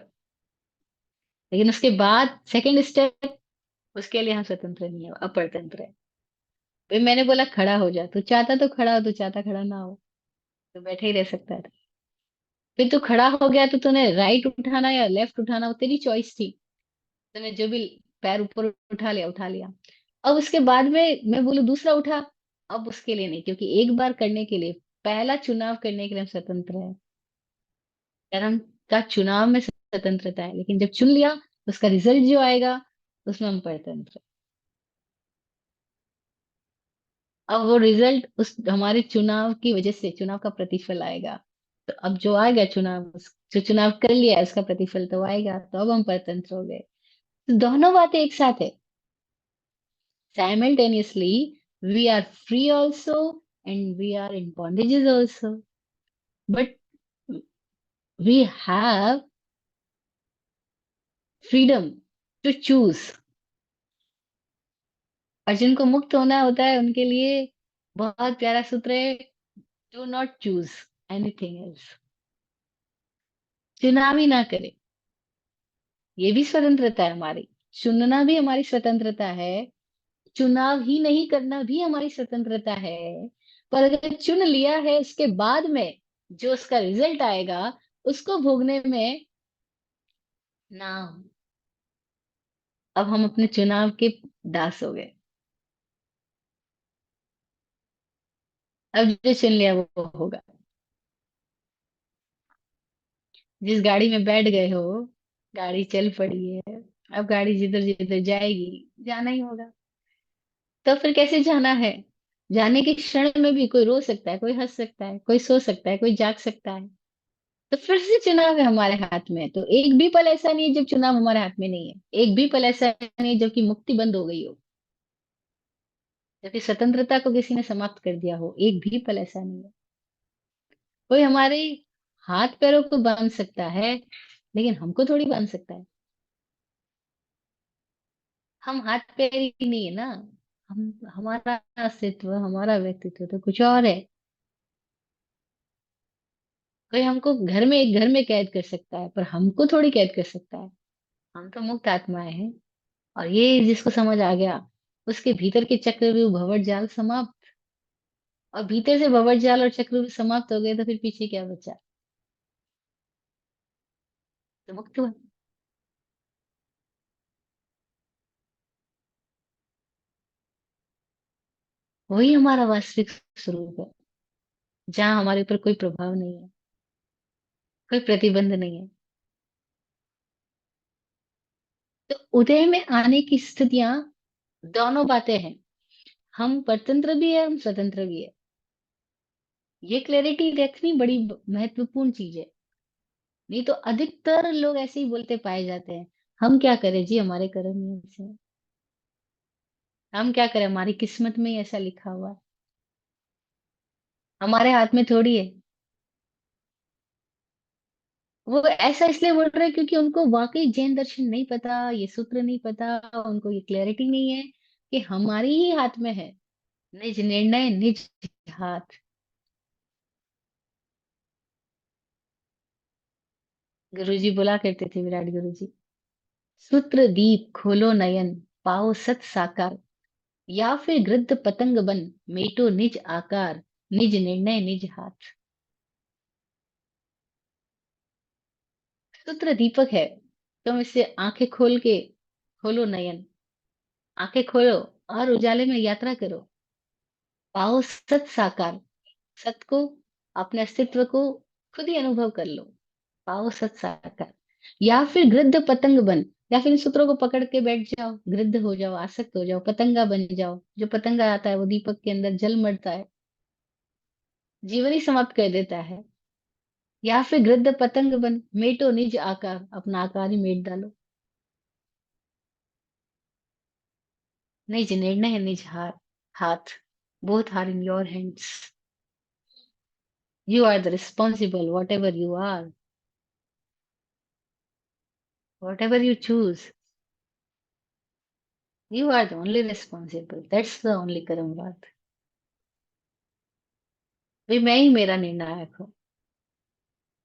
लेकिन उसके बाद सेकंड स्टेप, उसके लिए हम स्वतंत्र नहीं है, अपरतंत्र है। फिर मैंने बोला खड़ा हो जा, तू चाहता तो खड़ा हो, तू चाहता खड़ा ना हो तो बैठे ही रह सकता था। फिर तू खड़ा हो गया तो तूने राइट उठाना या लेफ्ट उठाना वो तेरी चॉइस थी। तूने जो भी पैर ऊपर उठा लिया उठा लिया। अब उसके बाद में मैं बोलूं दूसरा उठा, अब उसके लिए नहीं, क्योंकि एक बार करने के लिए, पहला चुनाव करने के लिए हम स्वतंत्र है। कर्म का चुनाव में स्वतंत्रता है, लेकिन जब चुन लिया उसका रिजल्ट जो आएगा उसमें हम परतंत्र हैं। अब वो रिजल्ट उस हमारे चुनाव की वजह से, चुनाव का प्रतिफल आएगा। तो अब जो आएगा चुनाव, जो चुनाव कर लिया है उसका प्रतिफल तो आएगा, तो अब हम परतंत्र हो गए। तो दोनों बातें एक साथ है। Simultaneously, we are free also and we are in bondages also. But we have freedom to choose. और जिनको मुक्त होना होता है उनके लिए बहुत प्यारा सूत्र है, do not choose anything else. चुनाव ही ना करें, ये भी स्वतंत्रता है हमारी। चुनना भी हमारी स्वतंत्रता है, चुनाव ही नहीं करना भी हमारी स्वतंत्रता है। पर अगर चुन लिया है उसके बाद में जो उसका रिजल्ट आएगा उसको भोगने में ना, अब हम अपने चुनाव के दास हो गए। अब जो चुन लिया वो होगा। जिस गाड़ी में बैठ गए हो, गाड़ी चल पड़ी है, अब गाड़ी जिधर जिधर जाएगी जाना ही होगा। तो फिर कैसे जाना है? जाने के क्षण में भी कोई रो सकता है, कोई हंस सकता है, कोई सो सकता है, कोई जाग सकता है। तो फिर से चुनाव है हमारे हाथ में। तो एक भी पल ऐसा नहीं है जब चुनाव हमारे हाथ में नहीं है। एक भी पल ऐसा नहीं है जबकि मुक्ति बंद हो गई हो, जबकि स्वतंत्रता को किसी ने समाप्त कर दिया हो। एक भी पल ऐसा नहीं है। कोई हमारे हाथ पैरों को बांध सकता है, लेकिन हमको थोड़ी बांध सकता है। हम हाथ पैर ही नहीं है ना। हम, हमारा अस्तित्व, हमारा व्यक्तित्व तो कुछ और है। कोई हमको घर में, एक घर में कैद कर सकता है, पर हमको थोड़ी कैद कर सकता है। हम तो मुक्त आत्माएं हैं। और ये जिसको समझ आ गया, उसके भीतर के चक्रव्यूह भंवर जाल समाप्त। और भीतर से भंवर जाल और चक्रव्यूह समाप्त हो गए तो फिर पीछे क्या बचा? तो मुक्त हुआ। वही हमारा वास्तविक स्वरूप है, जहाँ हमारे ऊपर कोई प्रभाव नहीं है, कोई प्रतिबंध नहीं है। तो उदय में आने की स्थितियां, दोनों बातें हैं। हम परतंत्र भी है, हम स्वतंत्र भी है। ये क्लैरिटी रखनी बड़ी महत्वपूर्ण चीज है। नहीं तो अधिकतर लोग ऐसे ही बोलते पाए जाते हैं, हम क्या करें जी, हमारे कर्म ही ऐसे हैं। हम क्या करें, हमारी किस्मत में ही ऐसा लिखा हुआ है, हमारे हाथ में थोड़ी है। वो ऐसा इसलिए बोल रहे हैं क्योंकि उनको वाकई जैन दर्शन नहीं पता, ये सूत्र नहीं पता, उनको ये क्लैरिटी नहीं है कि हमारी ही हाथ में है, निज निर्णय निज हाथ। गुरुजी बोला करते थे, विराट गुरुजी, सूत्र दीप खोलो नयन, पाओ सत साकार, या फिर गृद्ध पतंग बन, मेटो निज आकार, निज निर्णय निज हाथ। सूत्र दीपक है, तुम इससे आंखें खोल के, खोलो नयन, आंखें खोलो और उजाले में यात्रा करो। पाओ सत साकार, सत को अपने अस्तित्व को खुद ही अनुभव कर लो, पाओ सत साकार। या फिर गृद्ध पतंग बन, या फिर इन सूत्रों को पकड़ के बैठ जाओ, गृद्ध हो जाओ, आसक्त हो जाओ, पतंगा बन जाओ। जो पतंगा आता है वो दीपक के अंदर जल मरता है, जीवन ही समाप्त कर देता है। या फिर गृद्ध पतंग बन, मेटो निज आकार, अपना आकार ही मेट डालो। निज निर्णय निज हार, हाथ, both are in your hands. You are the responsible, whatever you are, whatever you choose. You are the only responsible. That's the only कर्म बात। भाई मैं ही मेरा निर्णायक हूँ।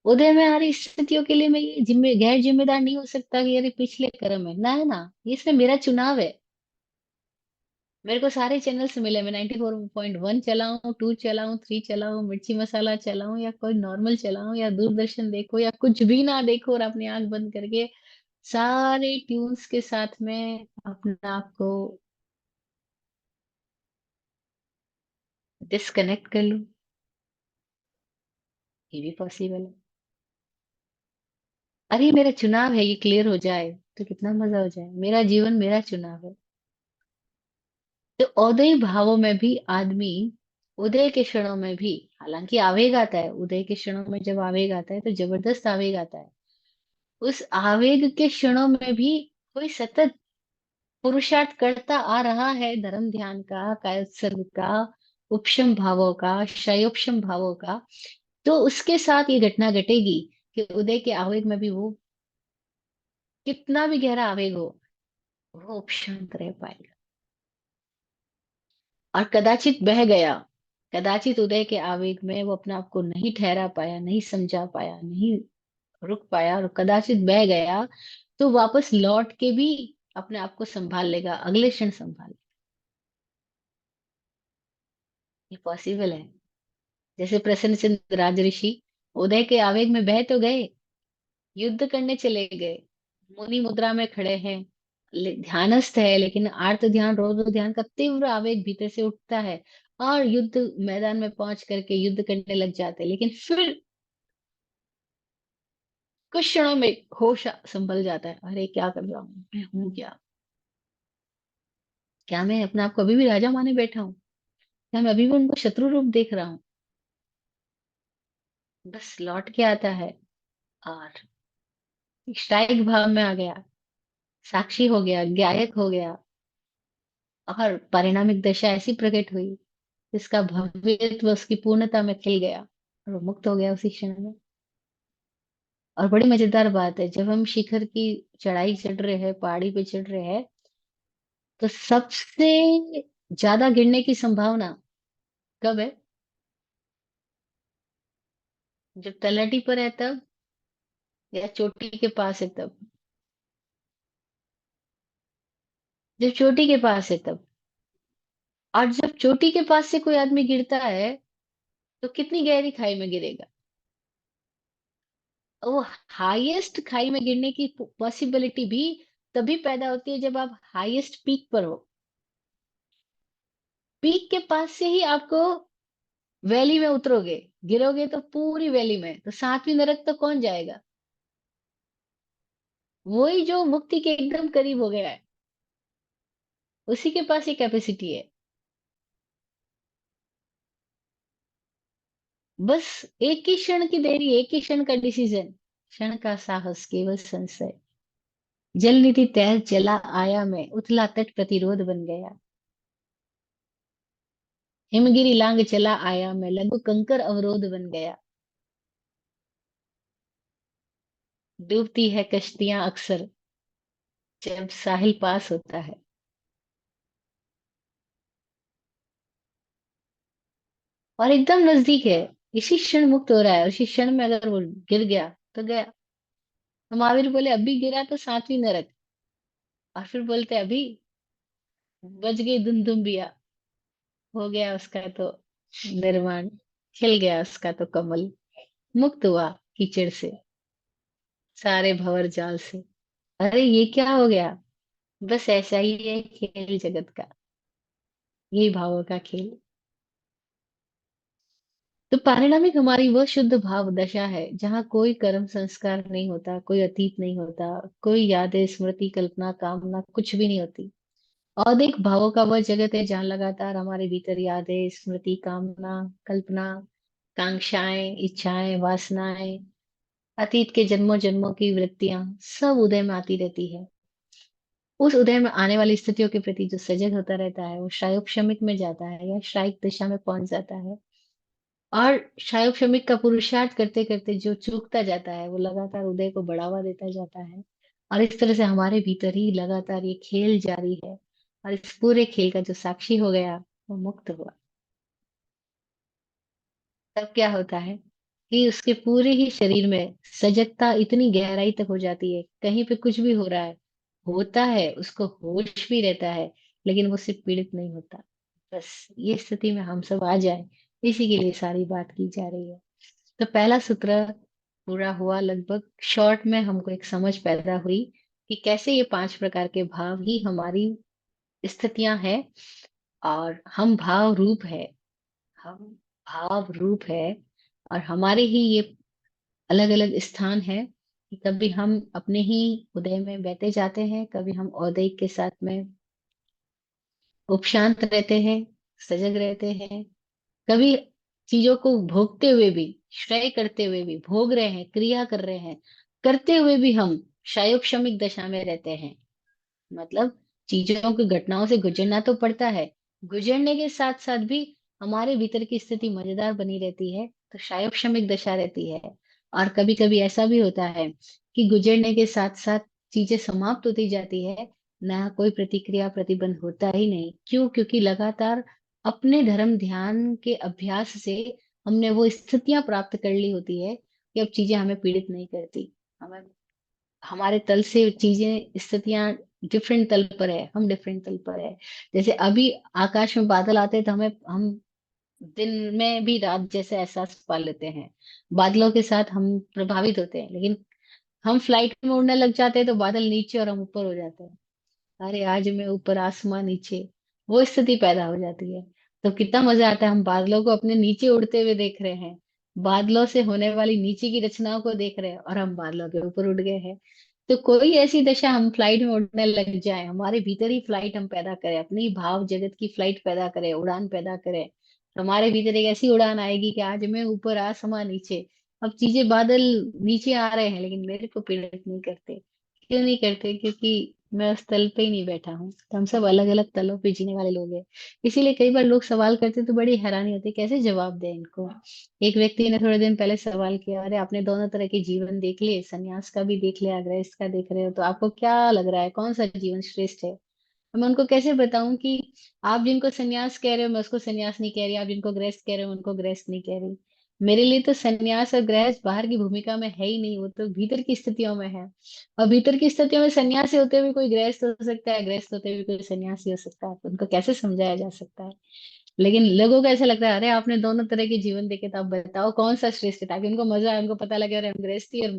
उदय में आ रही स्थितियों के लिए मैं ये गैर जिम्मेदार नहीं हो सकता कि यार पिछले कर्म है ना, है ना, ये इसमें मेरा चुनाव है। मेरे को सारे चैनल्स मिले, मैं 94.1 चलाऊं, 2 चलाऊं, 3 चलाऊं, मिर्ची मसाला चलाऊं, या कोई नॉर्मल चलाऊं, या दूरदर्शन देखो, या कुछ भी ना देखो और अपनी आंख बंद करके सारे ट्यून्स के साथ में अपने आप को डिस्कनेक्ट कर लूं, ये भी पॉसिबल है। अरे ये मेरा चुनाव है, ये क्लियर हो जाए तो कितना मजा हो जाए। मेरा जीवन मेरा चुनाव है। तो उदय भावों में भी आदमी, उदय के क्षणों में भी, हालांकि आवेग आता है उदय के क्षणों में, जब आवेग आता है तो जबरदस्त आवेग आता है। उस आवेग के क्षणों में भी कोई सतत पुरुषार्थ करता आ रहा है, धर्म ध्यान का, कायोत्सर्ग का, उपशम भावों का, शयोपशम भावों का। तो उसके साथ ये घटना घटेगी कि उदय के आवेग में भी वो, कितना भी गहरा आवेग हो, वो उपशांत रह पाएगा। और कदाचित बह गया, कदाचित उदय के आवेग में वो अपने आप को नहीं ठहरा पाया, नहीं समझा पाया, नहीं रुक पाया, और कदाचित बह गया, तो वापस लौट के भी अपने आप को संभाल लेगा, अगले क्षण संभाल। ये पॉसिबल है। जैसे प्रसन्नचंद्र राजऋषि उदय के आवेग में बह तो गए, युद्ध करने चले गए, मुनि मुद्रा में खड़े हैं, ध्यानस्थ है, लेकिन आर्त ध्यान, रौद्र ध्यान का तीव्र आवेग भीतर से उठता है, और युद्ध मैदान में पहुंच करके युद्ध करने लग जाते हैं। लेकिन फिर कुछ क्षणों में होश संभल जाता है, अरे क्या कर रहा हूँ, मैं हूँ क्या, क्या मैं अपने आप को अभी भी राजा माने बैठा हूँ, क्या मैं अभी भी उनको शत्रु रूप देख रहा हूँ। बस लौट के आता है और स्ट्राइक भाव में आ गया, साक्षी हो गया, गायक हो गया, और परिणामिक दशा ऐसी प्रकट हुई, जिसका भव्यत्व उसकी पूर्णता में खिल गया, और वो मुक्त हो गया उसी क्षण में। और बड़ी मजेदार बात है, जब हम शिखर की चढ़ाई चढ़ रहे हैं, पहाड़ी पे चढ़ रहे हैं, तो सबसे ज्यादा गिरने की संभावना कब है? जब तलहटी पर है तब, या चोटी के पास है तब? जब चोटी के पास है तब। और जब चोटी के पास से कोई आदमी गिरता है, तो कितनी गहरी खाई में गिरेगा? वो हाईएस्ट खाई में गिरने की पॉसिबिलिटी भी तभी पैदा होती है जब आप हाईएस्ट पीक पर हो। पीक के पास से ही आपको वैली में उतरोगे, गिरोगे तो पूरी वैली में, तो सातवीं नरक तो कौन जाएगा? वही जो मुक्ति के एकदम करीब हो गया है, उसी के पास ये कैपेसिटी है। बस एक ही क्षण की देरी, एक ही क्षण का डिसीजन, क्षण का साहस, केवल संशय। जल निधि तैर चला आया मैं, उथला तट प्रतिरोध बन गया। हिमगिरी लांग चला आया मैं, लघु कंकर अवरोध बन गया। डूबती है कश्तियां अक्सर जब साहिल पास होता है। और एकदम नजदीक है, इसी क्षण मुक्त हो रहा है, उसी क्षण में अगर वो गिर गया तो गया। तो महावीर बोले अभी गिरा तो सातवीं नरक, और फिर बोलते अभी बज गई धुमधुमिया, हो गया उसका तो निर्वाण, खिल गया उसका तो कमल, मुक्त हुआ कीचड़ से, सारे भंवर जाल से। अरे ये क्या हो गया? बस ऐसा ही है खेल जगत का, यही भावों का खेल। तो पारिणामिक हमारी वह शुद्ध भाव दशा है जहाँ कोई कर्म संस्कार नहीं होता, कोई अतीत नहीं होता, कोई यादें स्मृति कल्पना कामना कुछ भी नहीं होती। औदिक भावों का वह जगत है जहाँ लगातार हमारे भीतर यादें स्मृति कामना कल्पना कांक्षाएं इच्छाएं वासनाएं अतीत के जन्मों जन्मों की वृत्तियां सब उदय में आती रहती है। उस उदय में आने वाली स्थितियों के प्रति जो सजग होता रहता है वो शायोपशमिक में जाता है या शायिक दशा में पहुंच जाता है। और शायोपशमिक का पुरुषार्थ करते करते जो चूकता जाता है वो लगातार उदय को बढ़ावा देता जाता है। और इस तरह से हमारे भीतर ही लगातार ये खेल जारी है। और इस पूरे खेल का जो साक्षी हो गया वो मुक्त हुआ। तब क्या होता है कि उसके पूरे ही शरीर में सजगता इतनी गहराई तक हो जाती है, कहीं पे कुछ भी हो रहा है होता है उसको होश भी रहता है, लेकिन वो उससे पीड़ित नहीं होता। बस ये स्थिति में हम सब आ जाए, इसी के लिए सारी बात की जा रही है। तो पहला सूत्र पूरा हुआ लगभग। शॉर्ट में हमको एक समझ पैदा हुई कि कैसे ये 5 प्रकार के भाव ही हमारी स्थितियां हैं। और हम भाव रूप है, हम भाव रूप है। और हमारे ही ये अलग अलग स्थान है कि कभी हम अपने ही उदय में बैठे जाते हैं, कभी हम औदय के साथ में उपशांत रहते हैं, सजग रहते हैं। कभी चीजों को भोगते हुए भी, श्रय करते हुए भी भोग रहे हैं, क्रिया कर रहे हैं, करते हुए भी हम शायोपशमिक दशा में रहते हैं। मतलब चीजों की घटनाओं से गुजरना तो पड़ता है, गुजरने के साथ साथ भी हमारे भीतर की स्थिति मजेदार बनी रहती है, तो शायोपशमिक दशा रहती है। और कभी कभी ऐसा भी होता है कि गुजरने के साथ साथ चीजें समाप्त होती जाती है, ना कोई प्रतिक्रिया प्रतिबंध होता ही नहीं। क्यों? क्योंकि लगातार अपने धर्म ध्यान के अभ्यास से हमने वो स्थितियां प्राप्त कर ली होती है कि अब चीजें हमें पीड़ित नहीं करती। हमें हमारे तल से चीजें स्थितियां डिफरेंट तल पर है, हम डिफरेंट तल पर है। जैसे अभी आकाश में बादल आते हैं तो हमें हम दिन में भी रात जैसे एहसास पा लेते हैं, बादलों के साथ हम प्रभावित होते हैं। लेकिन हम फ्लाइट में उड़ने लग जाते हैं तो बादल नीचे और हम ऊपर हो जाते हैं। अरे आज मैं ऊपर आसमान नीचे, वो स्थिति पैदा हो जाती है। तो कितना मजा आता है, हम बादलों को अपने नीचे उड़ते हुए देख रहे हैं, बादलों से होने वाली नीचे की रचनाओं को देख रहे हैं और हम बादलों के ऊपर उड़ गए हैं। तो कोई ऐसी दशा हम फ्लाइट में उड़ने लग जाए, हमारे भीतर ही फ्लाइट हम पैदा करें, अपनी भाव जगत की फ्लाइट पैदा करें, उड़ान पैदा करें। तो हमारे भीतर एक ऐसी उड़ान आएगी कि आज मैं ऊपर आसमां नीचे। अब चीजें बादल नीचे आ रहे हैं लेकिन मेरे को पीड़ित नहीं करते। क्यों नहीं करते? क्योंकि मैं उस तल पे ही नहीं बैठा हूँ। तो हम सब अलग अलग तलों पे जीने वाले लोग हैं। इसीलिए कई बार लोग सवाल करते तो बड़ी हैरानी होती है कैसे जवाब दें इनको। एक व्यक्ति ने थोड़े दिन पहले सवाल किया, अरे आपने दोनों तरह के जीवन देख लिए, सन्यास का भी देख लिया, गृहस्थ का देख रहे हो, तो आपको क्या लग रहा है कौन सा जीवन श्रेष्ठ है? मैं उनको कैसे बताऊं कि आप जिनको सन्यास कह रहे हो मैं उसको सन्यास नहीं कह रही, आप जिनको गृहस्थ कह रहे हो उनको गृहस्थ नहीं कह रही। मेरे लिए तो सन्यास और गृहस्थ बाहर की भूमिका में है ही नहीं, वो तो भीतर की स्थितियों में है। और भीतर की स्थितियों में सन्यासी होते हुए कोई गृहस्थ हो सकता है, गृहस्थ होते हुए कोई सन्यासी हो सकता है। उनको कैसे समझाया जा सकता है? लेकिन लोगों को ऐसा लगता है, अरे आपने दोनों तरह के जीवन देखे तो आप बताओ कौन सा श्रेष्ठ है, ताकि उनको मजा आए, उनको पता लगे अरे हम गृहस्थी। और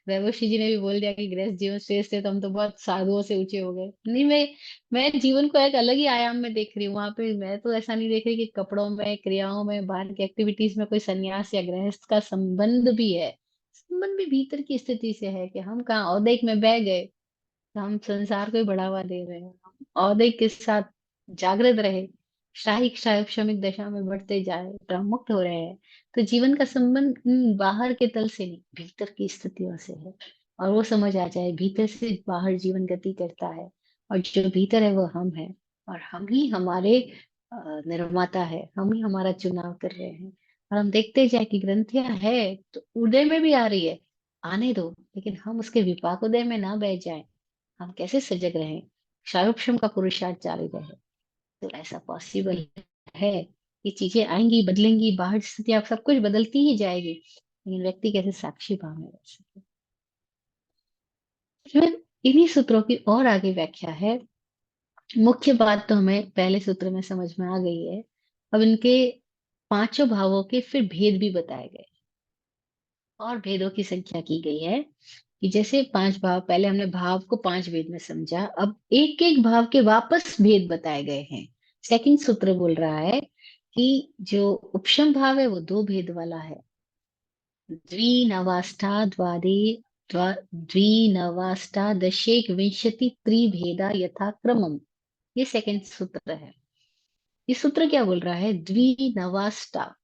वैभवश्री जी ने भी बोल दिया कि गृहस्थ जीवन श्रेष्ठ है, तो हम तो बहुत साधुओं से ऊंचे हो गए। नहीं, मैं जीवन को एक अलग ही आयाम में देख रही हूँ। वहां पे मैं तो ऐसा नहीं देख रही कि कपड़ों में, क्रियाओं में, बाहर की एक्टिविटीज में कोई संन्यास या गृहस्थ का संबंध भी है। संबंध भी भीतर की स्थिति से है कि हम कहाँ औदैक में बह गए, तो हम संसार को ही बढ़ावा दे रहे हैं। हम औदैक के साथ जागृत रहे, शाही क्षमिक दशा में बढ़ते जाए तो हम मुक्त हो रहे हैं। तो जीवन का संबंध बाहर के तल से नहीं, भीतर की स्थितियों से है। और वो समझ आ जाए, भीतर से बाहर जीवन गति करता है, और जो भीतर है वो हम है। और हम ही हमारे निर्माता है, हम ही हमारा चुनाव कर रहे हैं। और हम देखते जाए कि ग्रंथियां है तो उदय में भी आ रही है, आने दो, लेकिन हम उसके विपाक उदय में ना बह जाए। हम कैसे सजग रहें, शायोपशम का पुरुषार्थ जारी रहे। तो ऐसा पॉसिबल है कि चीजें आएंगी, बदलेंगी, बाहर स्थिति आप सब कुछ बदलती ही जाएगी, लेकिन व्यक्ति कैसे साक्षी भाव में रह सके। फिर इन्हीं सूत्रों की और आगे व्याख्या है। मुख्य बात तो हमें पहले सूत्र में समझ में आ गई है। अब इनके पांचों भावों के फिर भेद भी बताए गए, और भेदों की संख्या की गई है कि जैसे 5 भाव, पहले हमने भाव को 5 भेद में समझा, अब एक एक भाव के वापस भेद बताए गए हैं। सेकंड सूत्र बोल रहा है कि जो उपशम भाव है वो दो भेद वाला है। द्विनवाष्टाद्वादे द्विनवाष्टादशेक विंशति त्रिभेदा यथाक्रमम। ये सेकंड सूत्र है। ये सूत्र क्या बोल रहा है? द्विनवाष्टा,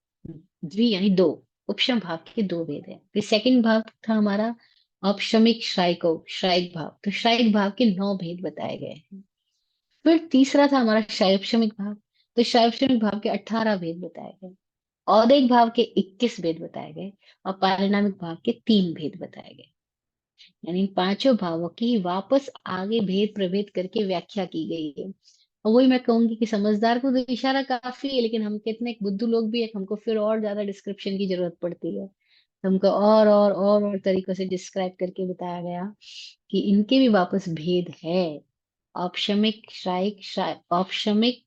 द्वि यानी दो, उपशम भाव के दो भेद है। फिर सेकंड भाव था हमारा औपशमिक श्राइको, श्राइक भाव, तो श्राइक भाव के 9 भेद बताए गए हैं। फिर तीसरा था हमारा शायोपशमिक भाव, तो शायोपशमिक भाव के 18 भेद बताए गए। औदिक भाव के 21 भेद बताए गए। और पारिणामिक भाव के 3 भेद बताए गए। यानी इन पांचों भावों की वापस आगे भेद प्रभेद करके व्याख्या की गई है। और वही मैं कहूंगी कि समझदार को तो इशारा काफी है, लेकिन हम कितने बुद्धू लोग भी है, हमको फिर और ज्यादा डिस्क्रिप्शन की जरूरत पड़ती है। तो हमको और तरीकों से डिस्क्राइब करके बताया गया कि इनके भी वापस भेद है। औपशमिक श्राइक, औपशमिक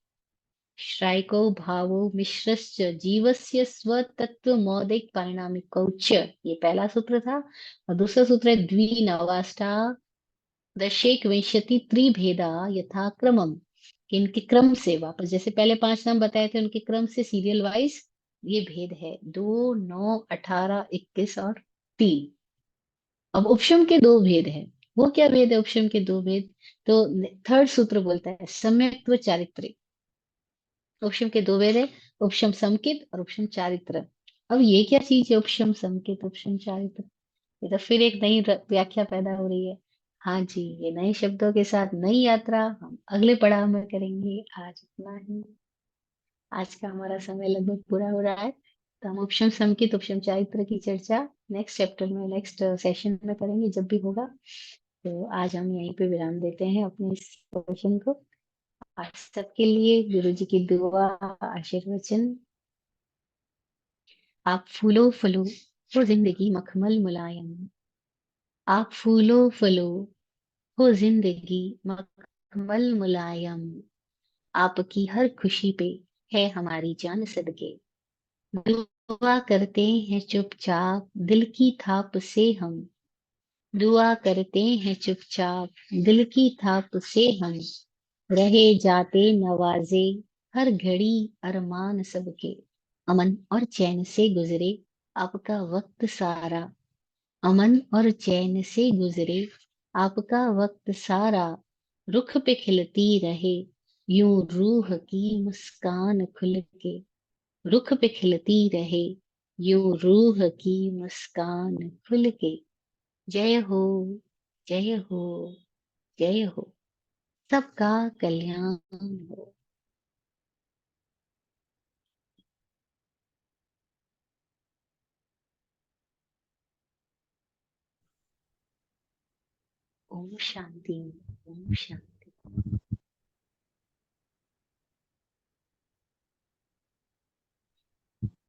श्राइको भावो मिश्रश्च जीवस्य स्वतत्व मौदिक परिणामिकौ च, ये पहला सूत्र था। और दूसरा सूत्र है द्विनवाष्टा दशेक विंशति त्रिभेदा यथाक्रमम। कि इनके क्रम से वापस, जैसे पहले 5 नाम बताए थे उनके क्रम से सीरियल वाइज ये भेद है, 2, 9, 18, 21 और 3। अब उपशम के दो भेद है। वो क्या भेद है उपशम के दो भेद? तो थर्ड सूत्र बोलता है सम्यक्त्व चारित्र्य। उपशम के दो भेद है, उपशम समकित और उपशम चारित्र। अब ये क्या चीज है उपशम समकित उपशम चारित्र? ये तो फिर एक नई व्याख्या पैदा हो रही है। हाँ जी, ये नए शब्दों के साथ नई यात्रा हम अगले पड़ाव में करेंगे। आज इतना ही। आज का हमारा समय लगभग पूरा हो रहा है, तो हम उपशम समकित उपशम चारित्र की चर्चा नेक्स्ट चैप्टर में, नेक्स्ट सेशन में करेंगे जब भी होगा। तो आज हम यहीं पे विराम देते हैं अपने इस सेशन को। आज सबके लिए गुरु जी की दुआ, आशीर्वचन। आप फूलो फलो हो जिंदगी मखमल मुलायम। आप फूलो फलो हो जिंदगी मखमल मुलायम। आपकी हर खुशी पे है हमारी जान सदके। दुआ करते हैं चुपचाप दिल की थाप से हम। दुआ करते हैं चुपचाप दिल की थाप से हम। रहे जाते नवाजे हर घड़ी अरमान सबके। अमन और चैन से गुजरे आपका वक्त सारा। अमन और चैन से गुजरे आपका वक्त सारा। रुख पे खिलती रहे यूं रूह की मुस्कान खुल के। रुख पे खिलती रहे यूं रूह की मुस्कान खुल के। जय हो, जय हो, जय हो। सबका कल्याण हो। ओम शांति। ओम शांति।